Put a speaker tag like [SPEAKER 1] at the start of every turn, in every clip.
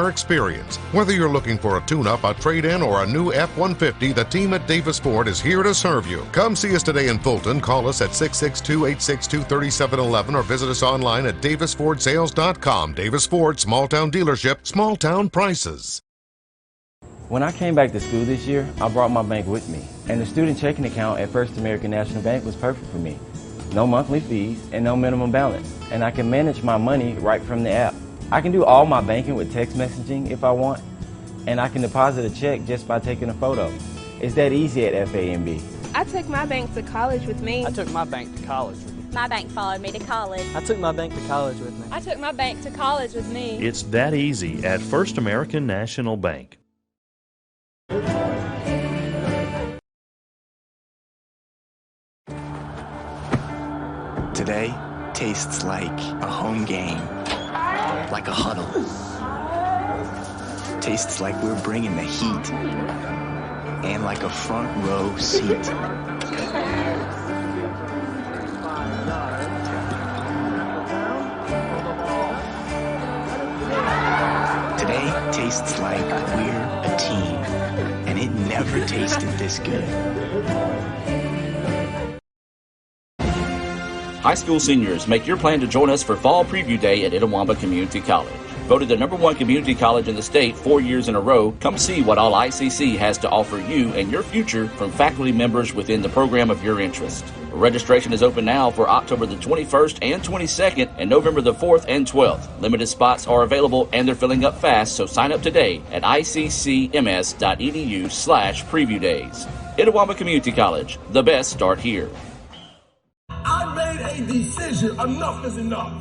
[SPEAKER 1] customer experience. Whether you're looking for a tune-up, a trade-in, or a new F-150, the team at Davis Ford is here to serve you. Come see us today in Fulton. Call us at 662-862-3711 or visit us online at davisfordsales.com. Davis Ford, small-town dealership, small-town prices.
[SPEAKER 2] When I came back to school this year, I brought my bank with me, and the student checking account at First American National Bank was perfect for me. No monthly fees and no minimum balance, and I can manage my money right from the app. I can do all my banking with text messaging if I want, and I can deposit a check just by taking a photo. It's that easy at FAMB.
[SPEAKER 3] I took my bank to college with me.
[SPEAKER 4] I took my bank to college with me.
[SPEAKER 5] My bank followed me to college.
[SPEAKER 4] I took my bank to college with me.
[SPEAKER 3] I took my bank to college with me.
[SPEAKER 6] It's that easy at First American National Bank.
[SPEAKER 7] Today tastes like a home game, like a huddle. Tastes like we're bringing the heat, and like a front row seat. Today tastes like we're a team, and it never tasted this good.
[SPEAKER 8] High school seniors, make your plan to join us for Fall Preview Day at Itawamba Community College. Voted the #1 community college in the state 4 years in a row, come see what all ICC has to offer you and your future from faculty members within the program of your interest. Registration is open now for October the 21st and 22nd and November the 4th and 12th. Limited spots are available and they're filling up fast, so sign up today at iccms.edu/preview days. Itawamba Community College, the best start here.
[SPEAKER 9] I made a decision. Enough is enough.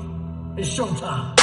[SPEAKER 9] It's showtime.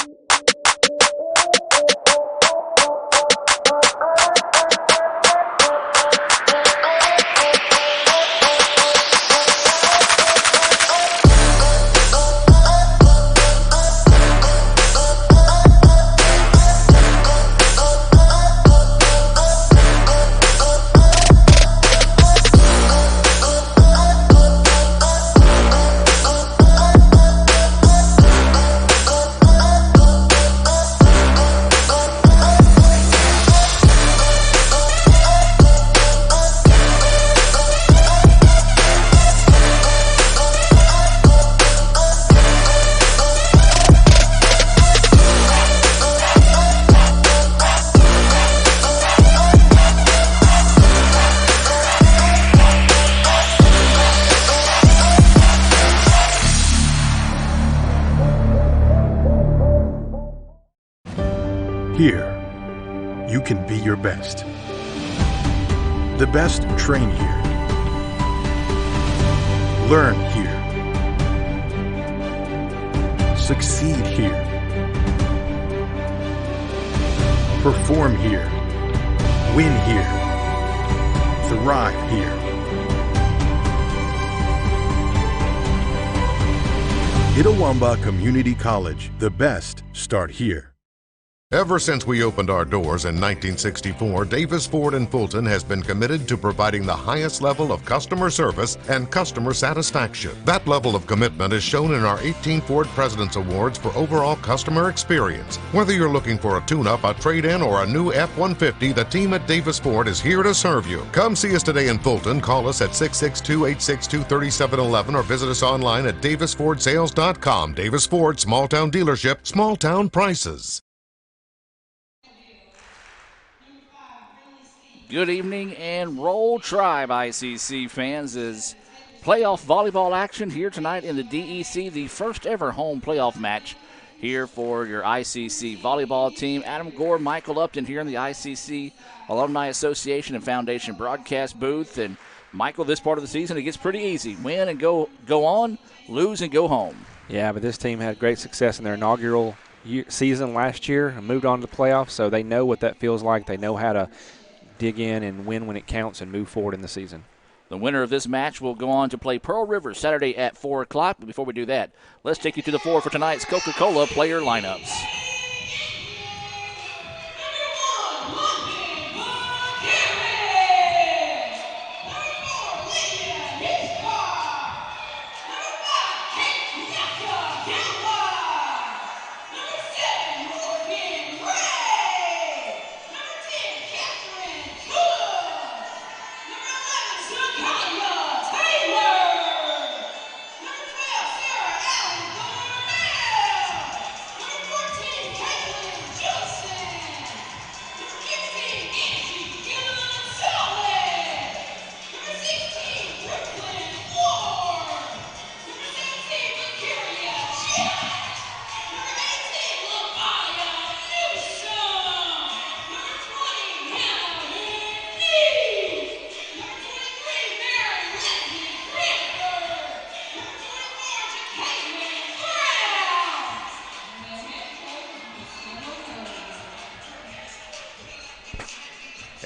[SPEAKER 10] Here, you can be your best. The best train here. Learn here. Succeed here. Perform here. Win here. Thrive here. Itawamba Community College. The best start here.
[SPEAKER 1] Ever since we opened our doors in 1964, Davis Ford in Fulton has been committed to providing the highest level of customer service and customer satisfaction. That level of commitment is shown in our 18 Ford President's Awards for overall customer experience. Whether you're looking for a tune-up, a trade-in, or a new F-150, the team at Davis Ford is here to serve you. Come see us today in Fulton. Call us at 662-862-3711 or visit us online at davisfordsales.com. Davis Ford, small-town dealership, small-town prices.
[SPEAKER 11] Good evening and roll Tribe, ICC fans, as playoff volleyball action here tonight in the DEC, the first ever home playoff match here for your ICC volleyball team. Adam Gore, Michael Upton here in the ICC Alumni Association and Foundation broadcast booth. And Michael, this part of the season, it gets pretty easy. Win and go on, lose and go home.
[SPEAKER 12] Yeah, but this team had great success in their inaugural season last year and moved on to the playoffs, so they know what that feels like. They know how to dig in and win when it counts and move forward in the season.
[SPEAKER 11] The winner of this match will go on to play Pearl River Saturday at 4 o'clock. But before we do that, let's take you to the floor for tonight's Coca-Cola player lineups.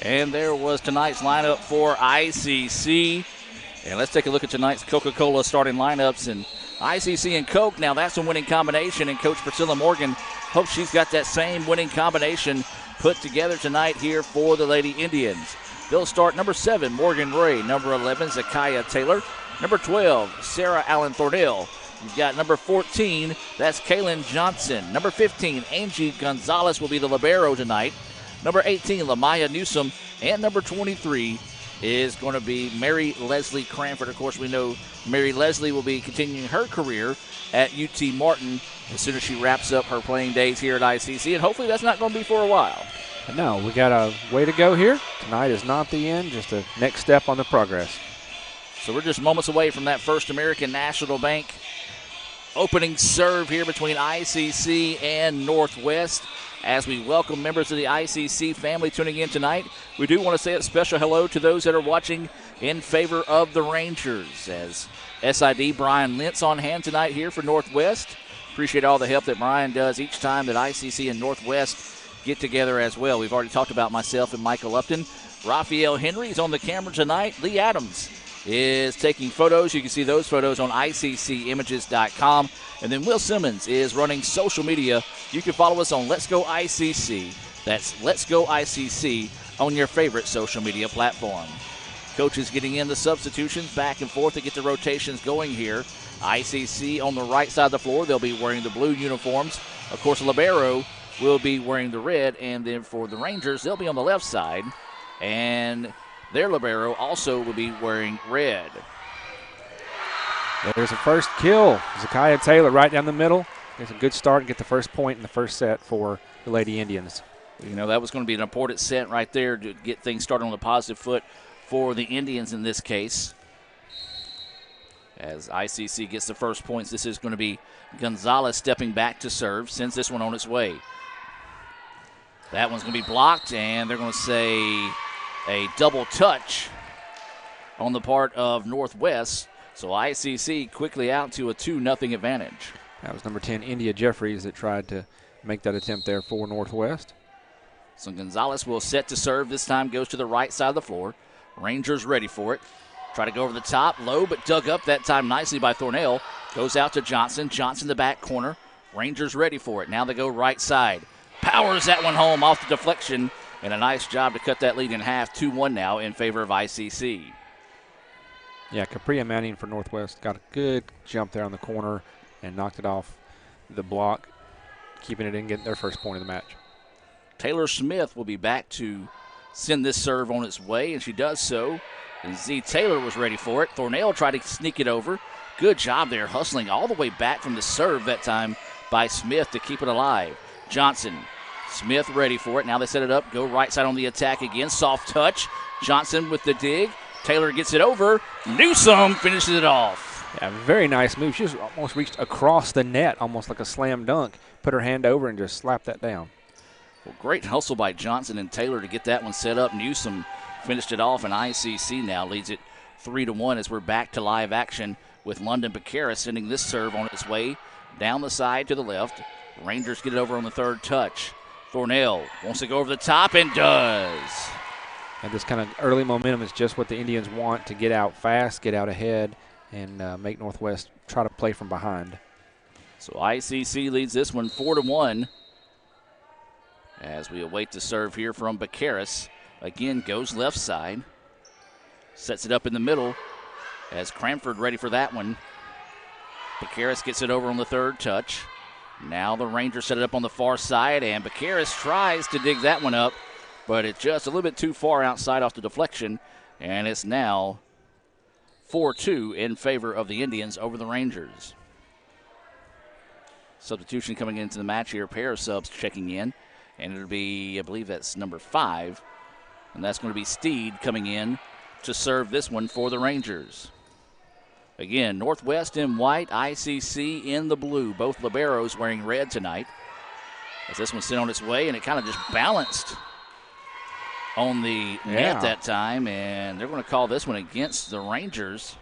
[SPEAKER 11] And there was tonight's lineup for ICC. And let's take a look at tonight's Coca-Cola starting lineups. And ICC and Coke, now that's a winning combination. And Coach Priscilla Morgan hopes she's got that same winning combination put together tonight here for the Lady Indians. They'll start number 7, Morgan Ray. Number 11, Zakiah Taylor. Number 12, Sarah Allen Thornell. You've got number 14, that's Kaylin Johnson. Number 15, Angie Gonzalez will be the libero tonight. Number 18, Lamaya Newsom. And number 23 is going to be Mary Leslie Cranford. Of course, we know Mary Leslie will be continuing her career at UT Martin as soon as she wraps up her playing days here at ICC. And hopefully that's not going to be for a while.
[SPEAKER 12] No, we got a way to go here. Tonight is not the end, just a next step on the progress.
[SPEAKER 11] So we're just moments away from that First American National Bank opening serve here between ICC and Northwest. As we welcome members of the ICC family tuning in tonight, we do want to say a special hello to those that are watching in favor of the Rangers. As SID Brian Lentz on hand tonight here for Northwest. Appreciate all the help that Brian does each time that ICC and Northwest get together as well. We've already talked about myself and Michael Upton. Raphael Henry is on the camera tonight. Lee Adams is taking photos. You can see those photos on ICCimages.com. And then Will Simmons is running social media. You can follow us on Let's Go ICC. That's Let's Go ICC on your favorite social media platform. Coaches getting in the substitutions back and forth to get the rotations going here. ICC on the right side of the floor, they'll be wearing the blue uniforms. Of course, libero will be wearing the red. And then for the Rangers, they'll be on the left side. And their libero also will be wearing red.
[SPEAKER 12] There's a first kill. Zakiah Taylor right down the middle. Gets a good start and get the first point in the first set for the Lady Indians.
[SPEAKER 11] You know, that was going to be an important set right there to get things started on a positive foot for the Indians in this case. As ICC gets the first points, this is going to be Gonzalez stepping back to serve, sends this one on its way. That one's going to be blocked, and they're going to say a double touch on the part of Northwest. So ICC quickly out to a 2-0 advantage.
[SPEAKER 12] That was number 10, India Jeffries, that tried to make that attempt there for Northwest.
[SPEAKER 11] So Gonzalez will set to serve. This time goes to the right side of the floor. Rangers ready for it. Try to go over the top. Low, but dug up that time nicely by Thornell. Goes out to Johnson. Johnson the back corner. Rangers ready for it. Now they go right side. Powers that one home off the deflection. And a nice job to cut that lead in half. 2-1 now in favor of ICC.
[SPEAKER 12] Yeah, Capria Manning for Northwest got a good jump there on the corner and knocked it off the block, keeping it in, getting their first point of the match.
[SPEAKER 11] Taylor Smith will be back to send this serve on its way, and she does so. And Z. Taylor was ready for it. Thornell tried to sneak it over. Good job there, hustling all the way back from the serve that time by Smith to keep it alive. Johnson, Smith ready for it. Now they set it up, go right side on the attack again. Soft touch. Johnson with the dig. Taylor gets it over. Newsom finishes it off.
[SPEAKER 12] Yeah, very nice move. She just almost reached across the net, almost like a slam dunk. Put her hand over and just slapped that down.
[SPEAKER 11] Well, great hustle by Johnson and Taylor to get that one set up. Newsom finished it off, and ICC now leads it 3-1 as we're back to live action with London Becerra sending this serve on its way down the side to the left. Rangers get it over on the third touch. Thornell wants to go over the top and does.
[SPEAKER 12] And this kind of early momentum is just what the Indians want, to get out fast, get out ahead, and make Northwest try to play from behind.
[SPEAKER 11] So ICC leads this one 4-1 as we await the serve here from Becerra. Again, goes left side. Sets it up in the middle as Cranford ready for that one. Becerra gets it over on the third touch. Now the Rangers set it up on the far side, and Becerra tries to dig that one up, but it's just a little bit too far outside off the deflection, and it's now 4-2 in favor of the Indians over the Rangers. Substitution coming into the match here. Pair of subs checking in, and it'll be, I believe that's number 5, and that's going to be Steed coming in to serve this one for the Rangers. Again, Northwest in white, ICC in the blue. Both liberos wearing red tonight. As this one sent on its way, and it kind of just balanced on the net that time, and they're going to call this one against the Rangers.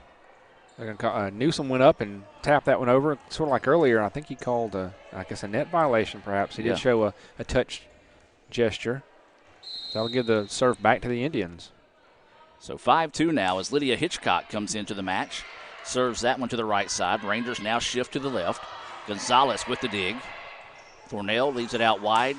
[SPEAKER 12] They're going to call, Newsom went up and tapped that one over, sort of like earlier. I think he called, I guess, a net violation perhaps. He did show a touch gesture. That'll give the serve back to the Indians.
[SPEAKER 11] So 5-2 now as Lydia Hitchcock comes into the match. Serves that one to the right side. Rangers now shift to the left. Gonzalez with the dig. Thornell leaves it out wide.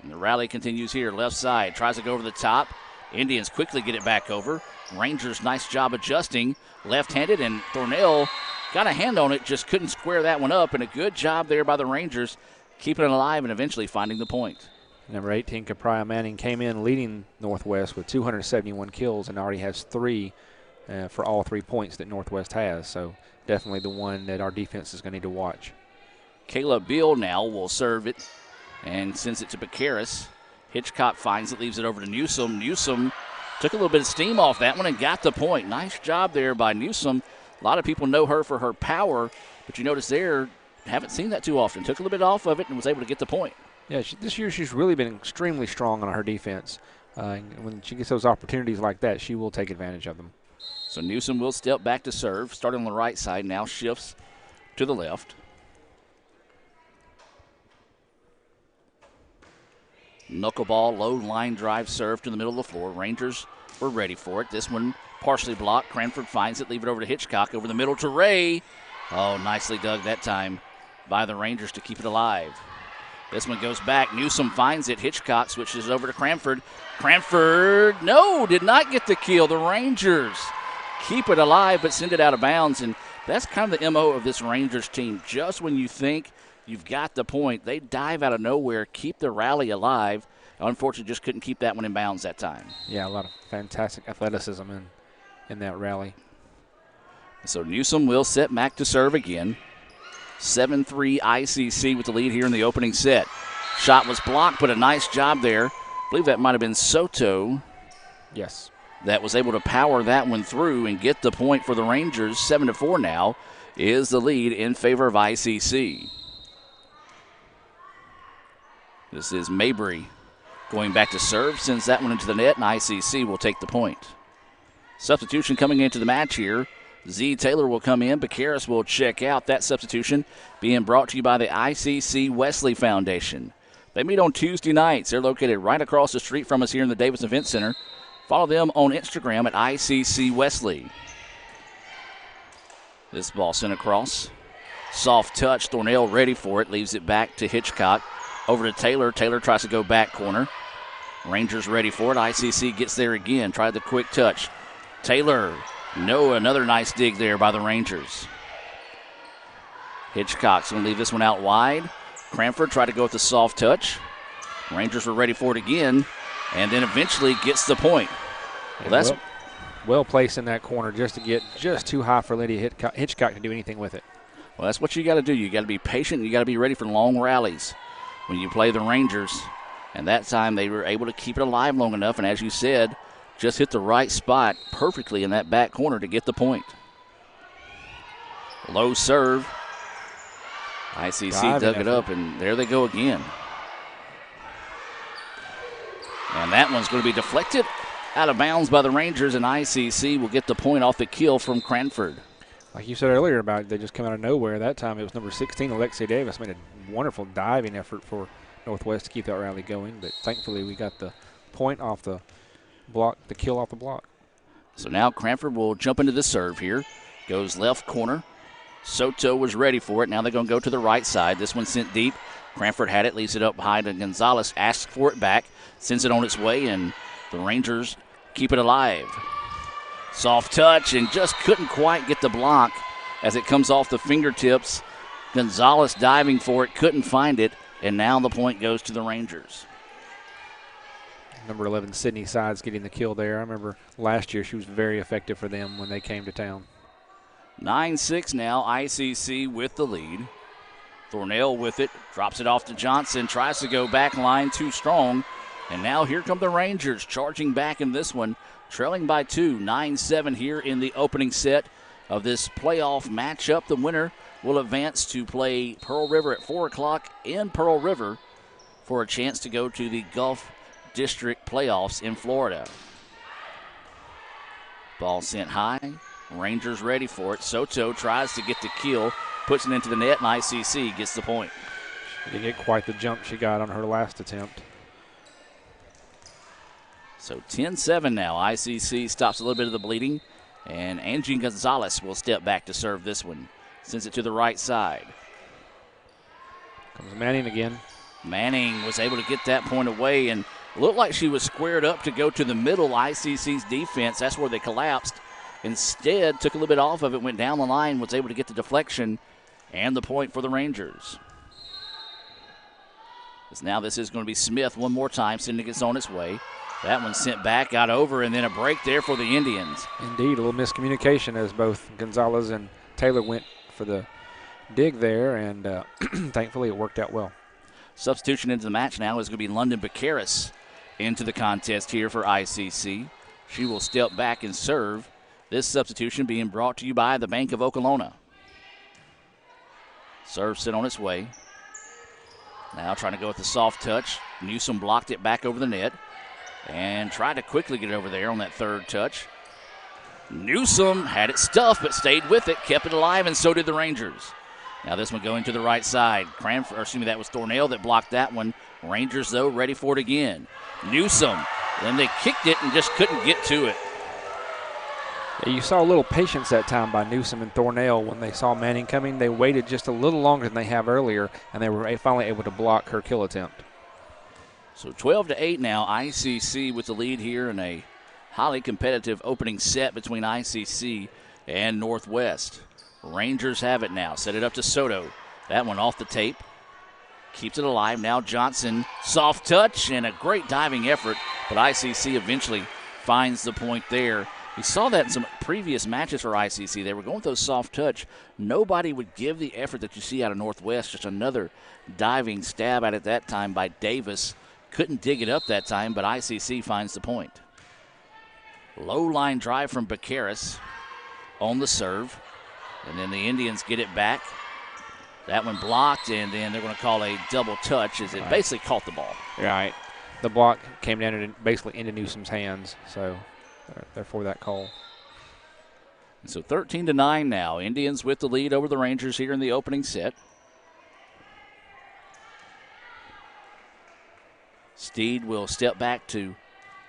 [SPEAKER 11] And the rally continues here. Left side. Tries to go over the top. Indians quickly get it back over. Rangers, nice job adjusting. Left-handed, and Thornell got a hand on it, just couldn't square that one up. And a good job there by the Rangers, keeping it alive and eventually finding the point.
[SPEAKER 12] Number 18, Capria Manning, came in leading Northwest with 271 kills and already has 3 for all 3 points that Northwest has. So definitely the one that our defense is going to need to watch.
[SPEAKER 11] Kayla Beal now will serve it and sends it to Bakaris. Hitchcock finds it, leaves it over to Newsom. Newsom took a little bit of steam off that one and got the point. Nice job there by Newsom. A lot of people know her for her power, but you notice there, haven't seen that too often. Took a little bit off of it and was able to get the point.
[SPEAKER 12] Yeah, this year she's really been extremely strong on her defense. When she gets those opportunities like that, she will take advantage of them.
[SPEAKER 11] So Newsom will step back to serve, starting on the right side, now shifts to the left. Knuckleball, low line drive serve to the middle of the floor. Rangers were ready for it. This one partially blocked. Cranford finds it, leave it over to Hitchcock. Over the middle to Ray. Oh, nicely dug that time by the Rangers to keep it alive. This one goes back. Newsom finds it. Hitchcock switches over to Cranford. Cranford, no, did not get the kill. The Rangers keep it alive but send it out of bounds. And that's kind of the MO of this Rangers team. Just when you think you've got the point, they dive out of nowhere, keep the rally alive. Unfortunately, just couldn't keep that one in bounds that time.
[SPEAKER 12] Yeah, a lot of fantastic athleticism in that rally.
[SPEAKER 11] So Newsom will set Mack to serve again. 7-3 ICC with the lead here in the opening set. Shot was blocked, but a nice job there. I believe that might have been Soto.
[SPEAKER 12] Yes.
[SPEAKER 11] That was able to power that one through and get the point for the Rangers. 7-4 now is the lead in favor of ICC. This is Mabry going back to serve, sends that one into the net, and ICC will take the point. Substitution coming into the match here. Z. Taylor will come in. Bakaris will check out. That substitution being brought to you by the ICC Wesley Foundation. They meet on Tuesday nights. They're located right across the street from us here in the Davis Event Center. Follow them on Instagram at ICC Wesley. This ball sent across. Soft touch. Thornell ready for it. Leaves it back to Hitchcock. Over to Taylor. Taylor tries to go back corner. Rangers ready for it. ICC gets there again. Tried the quick touch. Taylor. No, another nice dig there by the Rangers. Hitchcock's going to leave this one out wide. Cranford tried to go with the soft touch. Rangers were ready for it again, and then eventually gets the point. Well, that's
[SPEAKER 12] well placed in that corner just to get just too high for Lydia Hitchcock to do anything with it.
[SPEAKER 11] Well, that's what you got to do. You got to be patient. You got to be ready for long rallies when you play the Rangers. And that time they were able to keep it alive long enough, and as you said, just hit the right spot perfectly in that back corner to get the point. Low serve. ICC dug it up, and there they go again. And that one's going to be deflected out of bounds by the Rangers, and ICC will get the point off the kill from Cranford.
[SPEAKER 12] Like you said earlier about they just come out of nowhere. That time it was number 16, Alexia Davis, made a wonderful diving effort for Northwest to keep that rally going, but thankfully we got the point off the block, the kill off the block.
[SPEAKER 11] So now Cranford will jump into the serve here. Goes left corner. Soto was ready for it. Now they're going to go to the right side. This one sent deep. Cranford had it, leaves it up high to Gonzalez. Asks for it back. Sends it on its way, and the Rangers keep it alive. Soft touch, and just couldn't quite get the block as it comes off the fingertips. Gonzalez diving for it, couldn't find it, and now the point goes to the Rangers.
[SPEAKER 12] Number 11, Sydney Sides getting the kill there. I remember last year she was very effective for them when they came to town.
[SPEAKER 11] 9-6 now, ICC with the lead. Thornell with it, drops it off to Johnson, tries to go back line too strong. And now here come the Rangers charging back in this one, trailing by 2, 9-7 here in the opening set of this playoff matchup. The winner will advance to play Pearl River at 4 o'clock in Pearl River for a chance to go to the Gulf District playoffs in Florida. Ball sent high. Rangers ready for it. Soto tries to get the kill, puts it into the net, and ICC gets the point.
[SPEAKER 12] She didn't get quite the jump she got on her last attempt.
[SPEAKER 11] So 10-7 now. ICC stops a little bit of the bleeding, and Angie Gonzalez will step back to serve this one. Sends it to the right side.
[SPEAKER 12] Comes Manning again.
[SPEAKER 11] Manning was able to get that point away and looked like she was squared up to go to the middle ICC's defense. That's where they collapsed. Instead, took a little bit off of it, went down the line, was able to get the deflection and the point for the Rangers. Now this is going to be Smith one more time, sending it on its way. That one sent back, got over, and then a break there for the Indians.
[SPEAKER 12] Indeed, a little miscommunication as both Gonzalez and Taylor went for the dig there, and thankfully it worked out well.
[SPEAKER 11] Substitution into the match now is going to be London Bacaris into the contest here for ICC. She will step back and serve. This substitution being brought to you by the Bank of Okolona. Serve sent on its way. Now trying to go with the soft touch. Newsom blocked it back over the net and tried to quickly get over there on that third touch. Newsom had it stuffed but stayed with it, kept it alive, and so did the Rangers. Now this one going to the right side. That was Thornell that blocked that one. Rangers, though, ready for it again. Newsom. Then they kicked it and just couldn't get to it.
[SPEAKER 12] Yeah, you saw a little patience that time by Newsom and Thornell when they saw Manning coming. They waited just a little longer than they have earlier, and they were finally able to block her kill attempt.
[SPEAKER 11] So 12-8 now. ICC with the lead here in a highly competitive opening set between ICC and Northwest. Rangers have it now. Set it up to Soto. That one off the tape. Keeps it alive. Now Johnson. Soft touch and a great diving effort, but ICC eventually finds the point there. We saw that in some previous matches for ICC. They were going with those soft touch. Nobody would give the effort that you see out of Northwest. Just another diving stab at it that time by Davis. Couldn't dig it up that time, but ICC finds the point. Low line drive from Bacaris on the serve. And then the Indians get it back. That one blocked, and then they're going to call a double touch as it basically caught the ball.
[SPEAKER 12] Right. The block came down basically into Newsom's hands, so therefore that call.
[SPEAKER 11] And so 13-9 now. Indians with the lead over the Rangers here in the opening set. Steed will step back to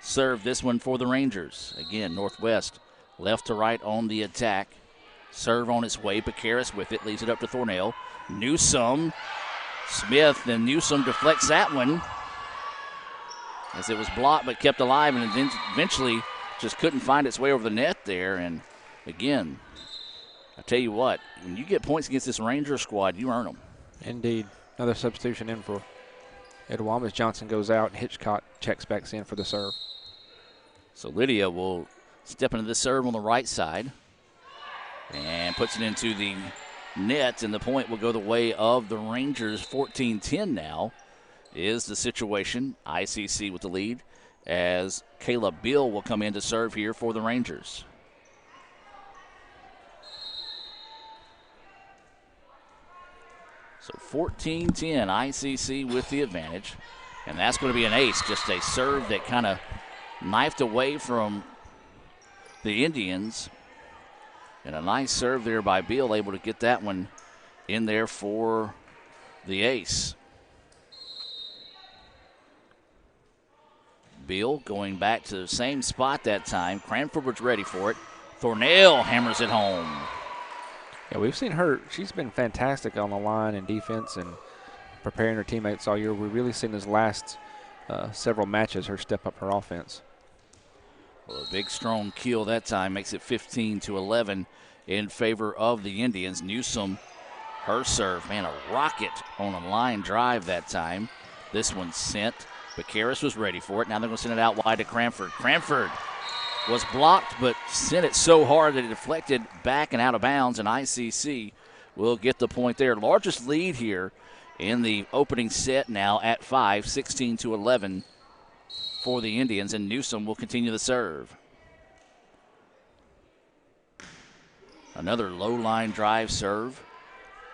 [SPEAKER 11] serve this one for the Rangers. Again, Northwest left to right on the attack. Serve on its way. Bacaris with it. Leaves it up to Thornell. Newsom. Smith. Then Newsom deflects that one as it was blocked but kept alive, and then eventually just couldn't find its way over the net there. And again, I tell you what, when you get points against this Ranger squad, you earn them.
[SPEAKER 12] Indeed. Another substitution in for Etowah as Johnson goes out and Hitchcock checks back in for the serve.
[SPEAKER 11] So Lydia will step into the serve on the right side and puts it into the net, and the point will go the way of the Rangers. 14-10 now is the situation. ICC with the lead as Kayla Beal will come in to serve here for the Rangers. So 14-10, ICC with the advantage, and that's going to be an ace. Just a serve that kind of knifed away from the Indians. And a nice serve there by Beal, able to get that one in there for the ace. Beal going back to the same spot that time. Cranford was ready for it. Thornell hammers it home.
[SPEAKER 12] Yeah, we've seen her. She's been fantastic on the line and defense and preparing her teammates all year. We've really seen this last several matches her step up her offense.
[SPEAKER 11] Well, a big, strong kill that time makes it 15-11 in favor of the Indians. Newsom, her serve, man, a rocket on a line drive that time. This one sent. Bacaris was ready for it. Now they're going to send it out wide to Cranford. Cranford was blocked, but sent it so hard that it deflected back and out of bounds, and ICC will get the point there. Largest lead here in the opening set now at 5, 16-11. For the Indians, and Newsom will continue the serve. Another low line drive serve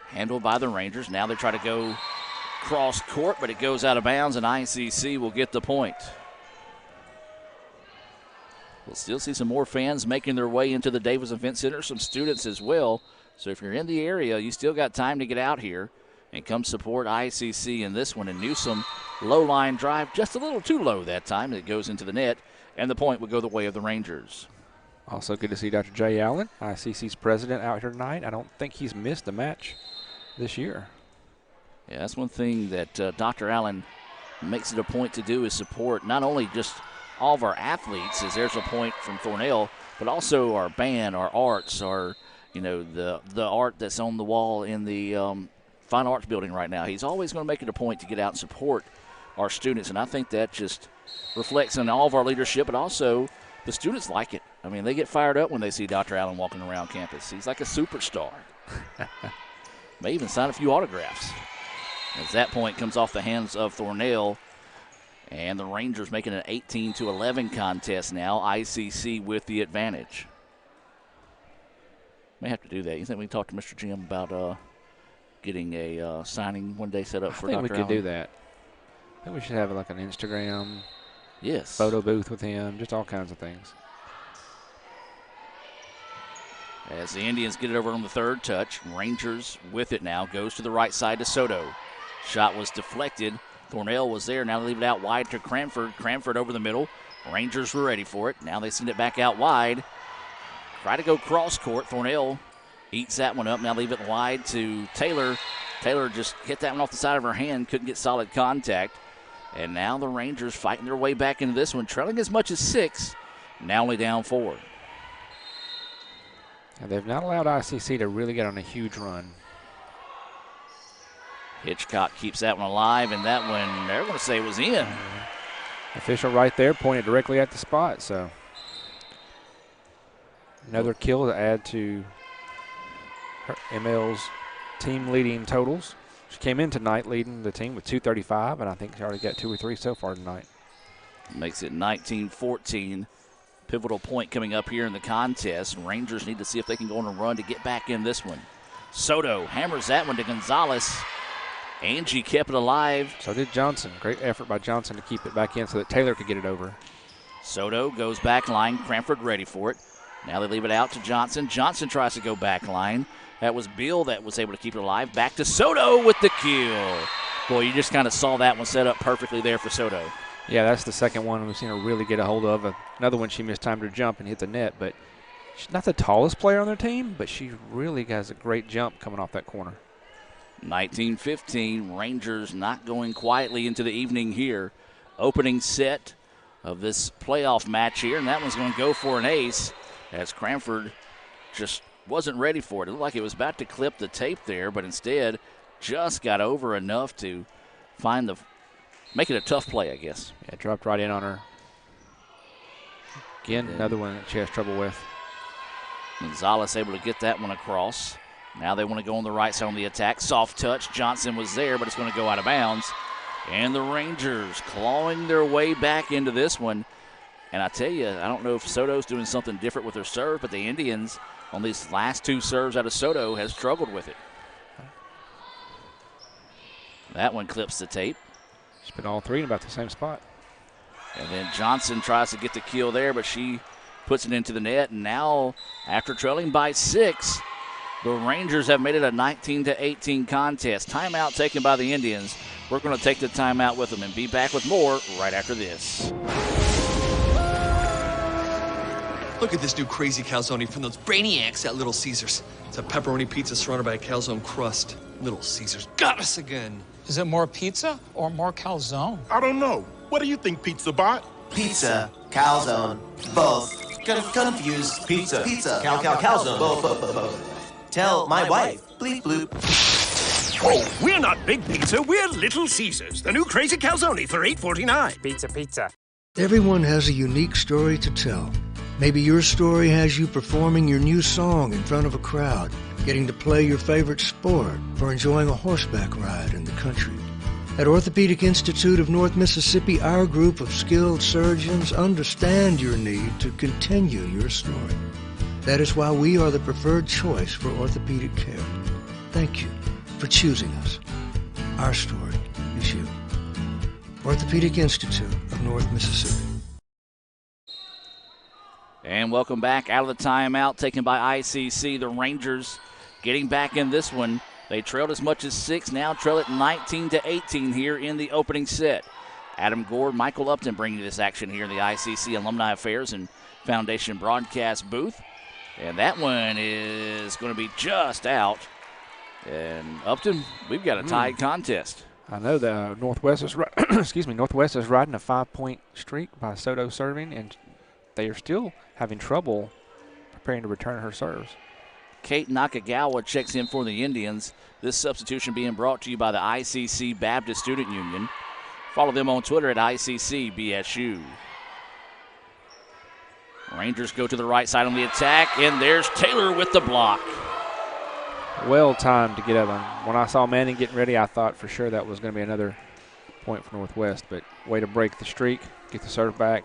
[SPEAKER 11] handled by the Rangers. Now they try to go cross court, but it goes out of bounds, and ICC will get the point. We'll still see some more fans making their way into the Davis Event Center, some students as well. So if you're in the area, you still got time to get out here and come support ICC in this one. And Newsom, low line drive, just a little too low that time. It goes into the net, and the point would go the way of the Rangers.
[SPEAKER 12] Also good to see Dr. Jay Allen, ICC's president, out here tonight. I don't think he's missed a match this year.
[SPEAKER 11] Yeah, that's one thing that Dr. Allen makes it a point to do is support not only just all of our athletes, as there's a point from Thornell, but also our band, our arts, our, the art that's on the wall in the Fine Arts building right now. He's always going to make it a point to get out and support our students, and I think that just reflects on all of our leadership, but also the students like it. I mean, they get fired up when they see Dr. Allen walking around campus. He's like a superstar. May even sign a few autographs. As that point comes off the hands of Thornell, and the Rangers making an 18-11 contest now. ICC with the advantage. May have to do that. You think we can talk to Mr. Jim about getting a signing one day set up for Dr. Allen?
[SPEAKER 12] I think we could do that. I think we should have like an Instagram
[SPEAKER 11] Yes.
[SPEAKER 12] photo booth with him, just all kinds of things.
[SPEAKER 11] As the Indians get it over on the third touch, Rangers with it now, goes to the right side to Soto. Shot was deflected. Thornell was there. Now they leave it out wide to Cranford. Cranford over the middle. Rangers were ready for it. Now they send it back out wide. Try to go cross court. Thornell eats that one up. Now leave it wide to Taylor. Taylor just hit that one off the side of her hand. Couldn't get solid contact. And now the Rangers fighting their way back into this one, trailing as much as 6, now only down 4.
[SPEAKER 12] And they've not allowed ICC to really get on a huge run.
[SPEAKER 11] Hitchcock keeps that one alive, and that one, they're going to say was in.
[SPEAKER 12] Official right there pointed directly at the spot, so another kill to add to ML's team leading totals. She came in tonight leading the team with 235, and I think she already got 2 or 3 so far tonight.
[SPEAKER 11] Makes it 19-14. Pivotal point coming up here in the contest. Rangers need to see if they can go on a run to get back in this one. Soto hammers that one to Gonzalez. Angie kept it alive.
[SPEAKER 12] So did Johnson. Great effort by Johnson to keep it back in so that Taylor could get it over.
[SPEAKER 11] Soto goes back line. Cranford ready for it. Now they leave it out to Johnson. Johnson tries to go back line. That was Bill that was able to keep it alive. Back to Soto with the kill. Boy, you just kind of saw that one set up perfectly there for Soto.
[SPEAKER 12] Yeah, that's the second one we've seen her really get a hold of. Another one she mistimed her jump and hit the net, but she's not the tallest player on their team, but she really has a great jump coming off that corner.
[SPEAKER 11] 19-15, Rangers not going quietly into the evening here. Opening set of this playoff match here, and that one's going to go for an ace as Cranford just wasn't ready for it. It looked like it was about to clip the tape there, but instead just got over enough to make it a tough play, I guess.
[SPEAKER 12] Yeah, dropped right in on her. Again, another one that she has trouble with.
[SPEAKER 11] Gonzalez able to get that one across. Now they want to go on the right side on the attack. Soft touch. Johnson was there, but it's going to go out of bounds. And the Rangers clawing their way back into this one. And I tell you, I don't know if Soto's doing something different with her serve, but the Indians on these last 2 serves out of Soto has struggled with it. That one clips the tape.
[SPEAKER 12] She's been all 3 in about the same spot.
[SPEAKER 11] And then Johnson tries to get the kill there, but she puts it into the net. And now, after trailing by 6, the Rangers have made it a 19-18 contest. Timeout taken by the Indians. We're going to take the timeout with them and be back with more right after this.
[SPEAKER 13] Look at this new crazy calzone from those brainiacs at Little Caesars. It's a pepperoni pizza surrounded by a calzone crust. Little Caesars got us again.
[SPEAKER 14] Is it more pizza or more calzone?
[SPEAKER 9] I don't know. What do you think, Pizza Bot?
[SPEAKER 15] Pizza, calzone, both. Confused. Pizza, calzone, both. Tell my wife, bleep bloop.
[SPEAKER 16] Oh, we're not Big Pizza, we're Little Caesars. The new crazy calzone for $8.49.
[SPEAKER 14] Pizza.
[SPEAKER 17] Everyone has a unique story to tell. Maybe your story has you performing your new song in front of a crowd, getting to play your favorite sport, or enjoying a horseback ride in the country. At Orthopedic Institute of North Mississippi, our group of skilled surgeons understand your need to continue your story. That is why we are the preferred choice for orthopedic care. Thank you for choosing us. Our story is you. Orthopedic Institute of North Mississippi.
[SPEAKER 11] And welcome back out of the timeout taken by ICC. The Rangers getting back in this one. They trailed as much as 6, now trail it 19-18 here in the opening set. Adam Gord, Michael Upton bringing you this action here in the ICC Alumni Affairs and Foundation broadcast booth. And that one is going to be just out. And Upton, we've got a tied contest.
[SPEAKER 12] I know the Northwest is Northwest is riding a 5-point streak by Soto serving, and they are still having trouble preparing to return her serves.
[SPEAKER 11] Kate Nakagawa checks in for the Indians. This substitution being brought to you by the ICC Baptist Student Union. Follow them on Twitter at ICCBSU. Rangers go to the right side on the attack, and there's Taylor with the block.
[SPEAKER 12] Well timed to get up. When I saw Manning getting ready, I thought for sure that was going to be another point for Northwest, but way to break the streak, get the serve back,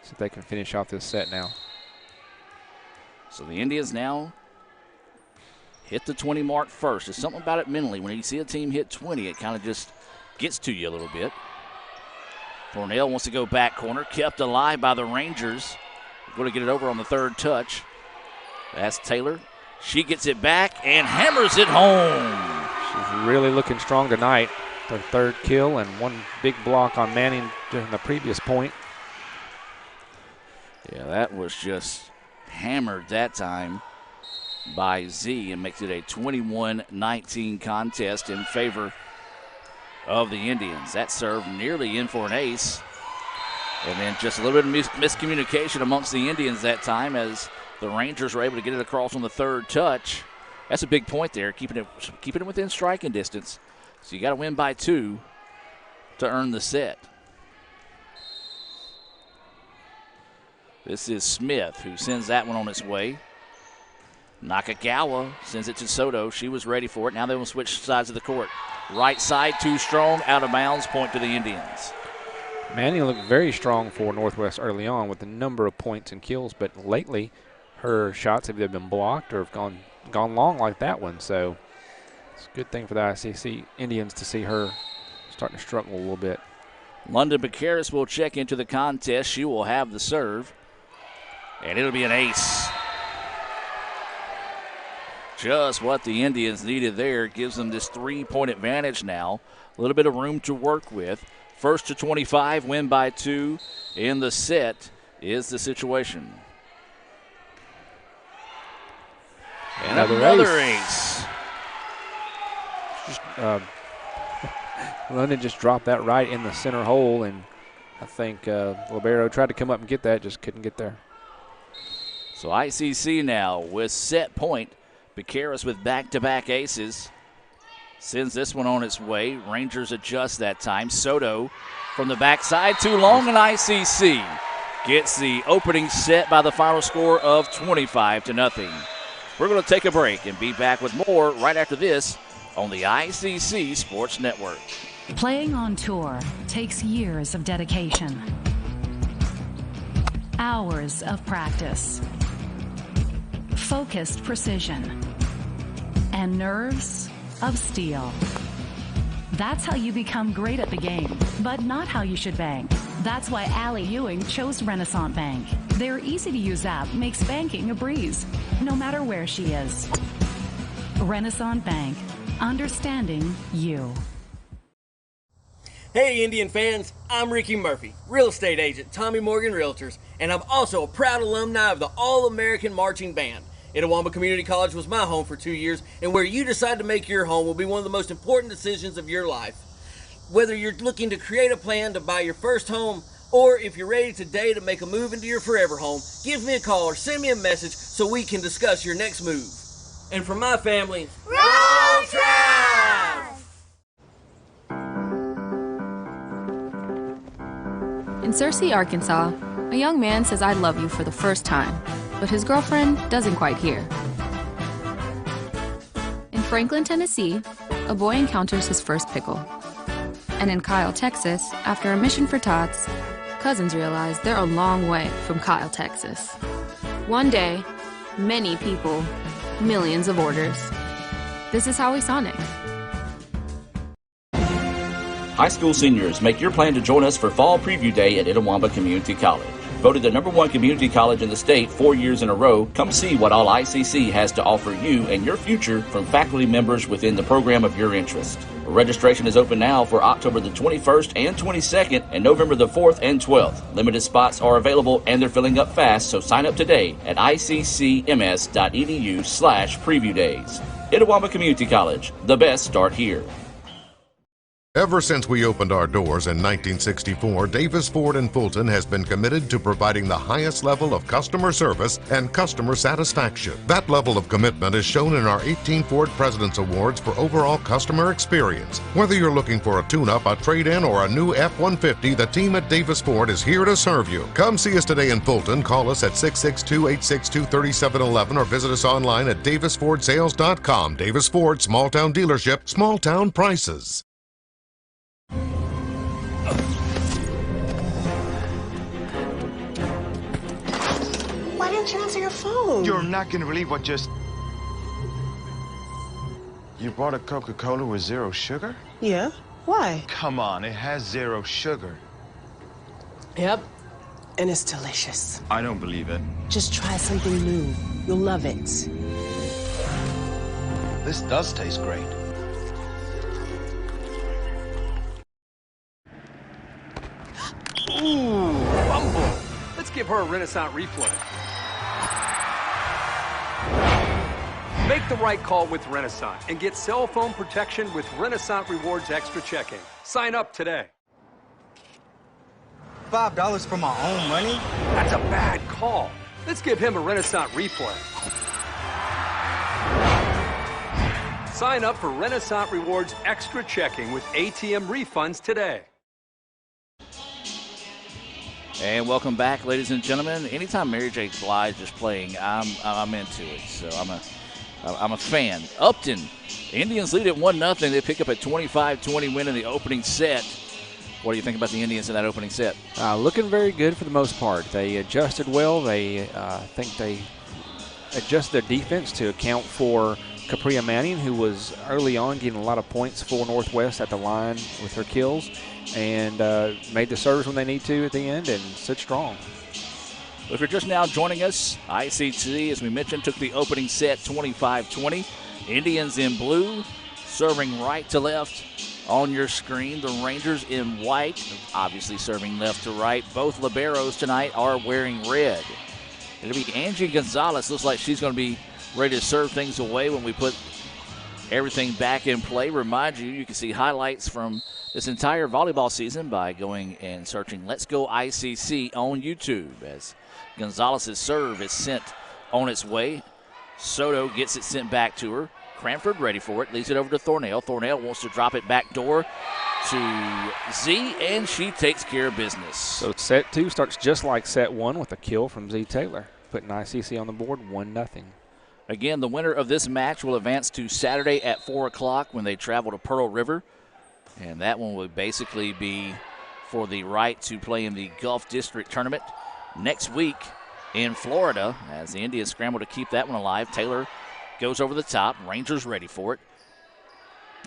[SPEAKER 12] so they can finish off this set now.
[SPEAKER 11] So the Indians now hit the 20 mark first. There's something about it mentally. When you see a team hit 20, it kind of just gets to you a little bit. Thornell wants to go back corner, kept alive by the Rangers. Going to get it over on the third touch. That's Taylor. She gets it back and hammers it home.
[SPEAKER 12] She's really looking strong tonight. Her third kill and one big block on Manning during the previous point.
[SPEAKER 11] Yeah, that was just hammered that time by Z and makes it a 21-19 contest in favor of the Indians. That serve nearly in for an ace. And then just a little bit of miscommunication amongst the Indians that time as the Rangers were able to get it across on the third touch. That's a big point there, keeping it within striking distance. So you got to win by 2 to earn the set. This is Smith who sends that one on its way. Nakagawa sends it to Soto. She was ready for it. Now they will switch sides of the court. Right side, too strong, out of bounds, point to the Indians.
[SPEAKER 12] Manning looked very strong for Northwest early on with a number of points and kills, but lately her shots have either been blocked or have gone long like that one. So it's a good thing for the ICC Indians to see her starting to struggle a little bit.
[SPEAKER 11] London Bucaris will check into the contest. She will have the serve, and it'll be an ace. Just what the Indians needed there. Gives them this 3-point advantage now. A little bit of room to work with. First to 25, win by 2 in the set is the situation. And another ace.
[SPEAKER 12] London just dropped that right in the center hole, and I think Libero tried to come up and get that, just couldn't get there.
[SPEAKER 11] So ICC now with set point. Bucaris with back-to-back aces. Sends this one on its way. Rangers adjust that time. Soto from the backside, too long, and ICC gets the opening set by the final score of 25-0. We're going to take a break and be back with more right after this on the ICC Sports Network.
[SPEAKER 18] Playing on tour takes years of dedication, hours of practice, focused precision, and nerves of steel. That's how you become great at the game, but not how you should bank. That's why Allie Ewing chose Renaissance Bank. Their easy-to-use app makes banking a breeze, no matter where she is. Renaissance Bank, understanding you.
[SPEAKER 19] Hey Indian fans, I'm Ricky Murphy, real estate agent, Tommy Morgan Realtors, and I'm also a proud alumni of the All-American Marching Band. Itawamba Community College was my home for 2 years, and where you decide to make your home will be one of the most important decisions of your life. Whether you're looking to create a plan to buy your first home, or if you're ready today to make a move into your forever home, give me a call or send me a message so we can discuss your next move. And for my family, Roll Tribe!
[SPEAKER 20] In Searcy, Arkansas, a young man says I love you for the first time, but his girlfriend doesn't quite hear. In Franklin, Tennessee, a boy encounters his first pickle. And in Kyle, Texas, after a mission for tots, cousins realize they're a long way from Kyle, Texas. One day, many people, millions of orders. This is Howie Sonic.
[SPEAKER 8] High school seniors, make your plan to join us for Fall Preview Day at Itawamba Community College. Voted the #1 community college in the state 4 years in a row, come see what all ICC has to offer you and your future from faculty members within the program of your interest. Registration is open now for October the 21st and 22nd and November the 4th and 12th. Limited spots are available and they're filling up fast, so sign up today at iccms.edu/preview days. Itawamba Community College, the best start here.
[SPEAKER 1] Ever since we opened our doors in 1964, Davis Ford in Fulton has been committed to providing the highest level of customer service and customer satisfaction. That level of commitment is shown in our 18 Ford President's Awards for overall customer experience. Whether you're looking for a tune-up, a trade-in, or a new F-150, the team at Davis Ford is here to serve you. Come see us today in Fulton. Call us at 662-862-3711 or visit us online at davisfordsales.com. Davis Ford, small-town dealership, small-town prices.
[SPEAKER 21] Why didn't you answer your phone?
[SPEAKER 22] You're not gonna believe what just... You bought a Coca-Cola with 0 sugar?
[SPEAKER 21] Yeah. Why?
[SPEAKER 22] Come on, it has 0 sugar.
[SPEAKER 21] Yep. And it's delicious.
[SPEAKER 22] I don't believe it.
[SPEAKER 21] Just try something new. You'll love it.
[SPEAKER 22] This does taste great.
[SPEAKER 23] Ooh, fumble. Let's give her a Renaissance replay. Make the right call with Renaissance and get cell phone protection with Renaissance Rewards Extra Checking. Sign up today.
[SPEAKER 24] $5 for my own money?
[SPEAKER 23] That's a bad call. Let's give him a Renaissance replay. Sign up for Renaissance Rewards Extra Checking with ATM refunds today.
[SPEAKER 11] And welcome back, ladies and gentlemen. Anytime Mary J. Blige is playing, I'm into it. So I'm a fan. Upton, Indians lead at 1-0. They pick up a 25-20 win in the opening set. What do you think about the Indians in that opening set?
[SPEAKER 12] Looking very good for the most part. They adjusted well. They think they adjusted their defense to account for Capria Manning, who was early on getting a lot of points for Northwest at the line with her kills, and made the serves when they need to at the end and stood strong.
[SPEAKER 11] If you're just now joining us, ICC, as we mentioned, took the opening set 25-20. Indians in blue, serving right to left on your screen. The Rangers in white, obviously serving left to right. Both liberos tonight are wearing red. It'll be Angie Gonzalez. Looks like she's going to be ready to serve things away when we put everything back in play. Remind you can see highlights from this entire volleyball season by going and searching Let's Go ICC on YouTube, as Gonzalez's serve is sent on its way. Soto gets it sent back to her. Cranford ready for it, leaves it over to Thornell. Thornell wants to drop it back door to Z, and she takes care of business.
[SPEAKER 12] So set 2 starts just like set 1 with a kill from Z Taylor, putting ICC on the board 1-0.
[SPEAKER 11] Again, the winner of this match will advance to Saturday at 4 o'clock when they travel to Pearl River. And that one would basically be for the right to play in the Gulf District Tournament next week in Florida, as the Indians scramble to keep that one alive. Taylor goes over the top. Rangers ready for it.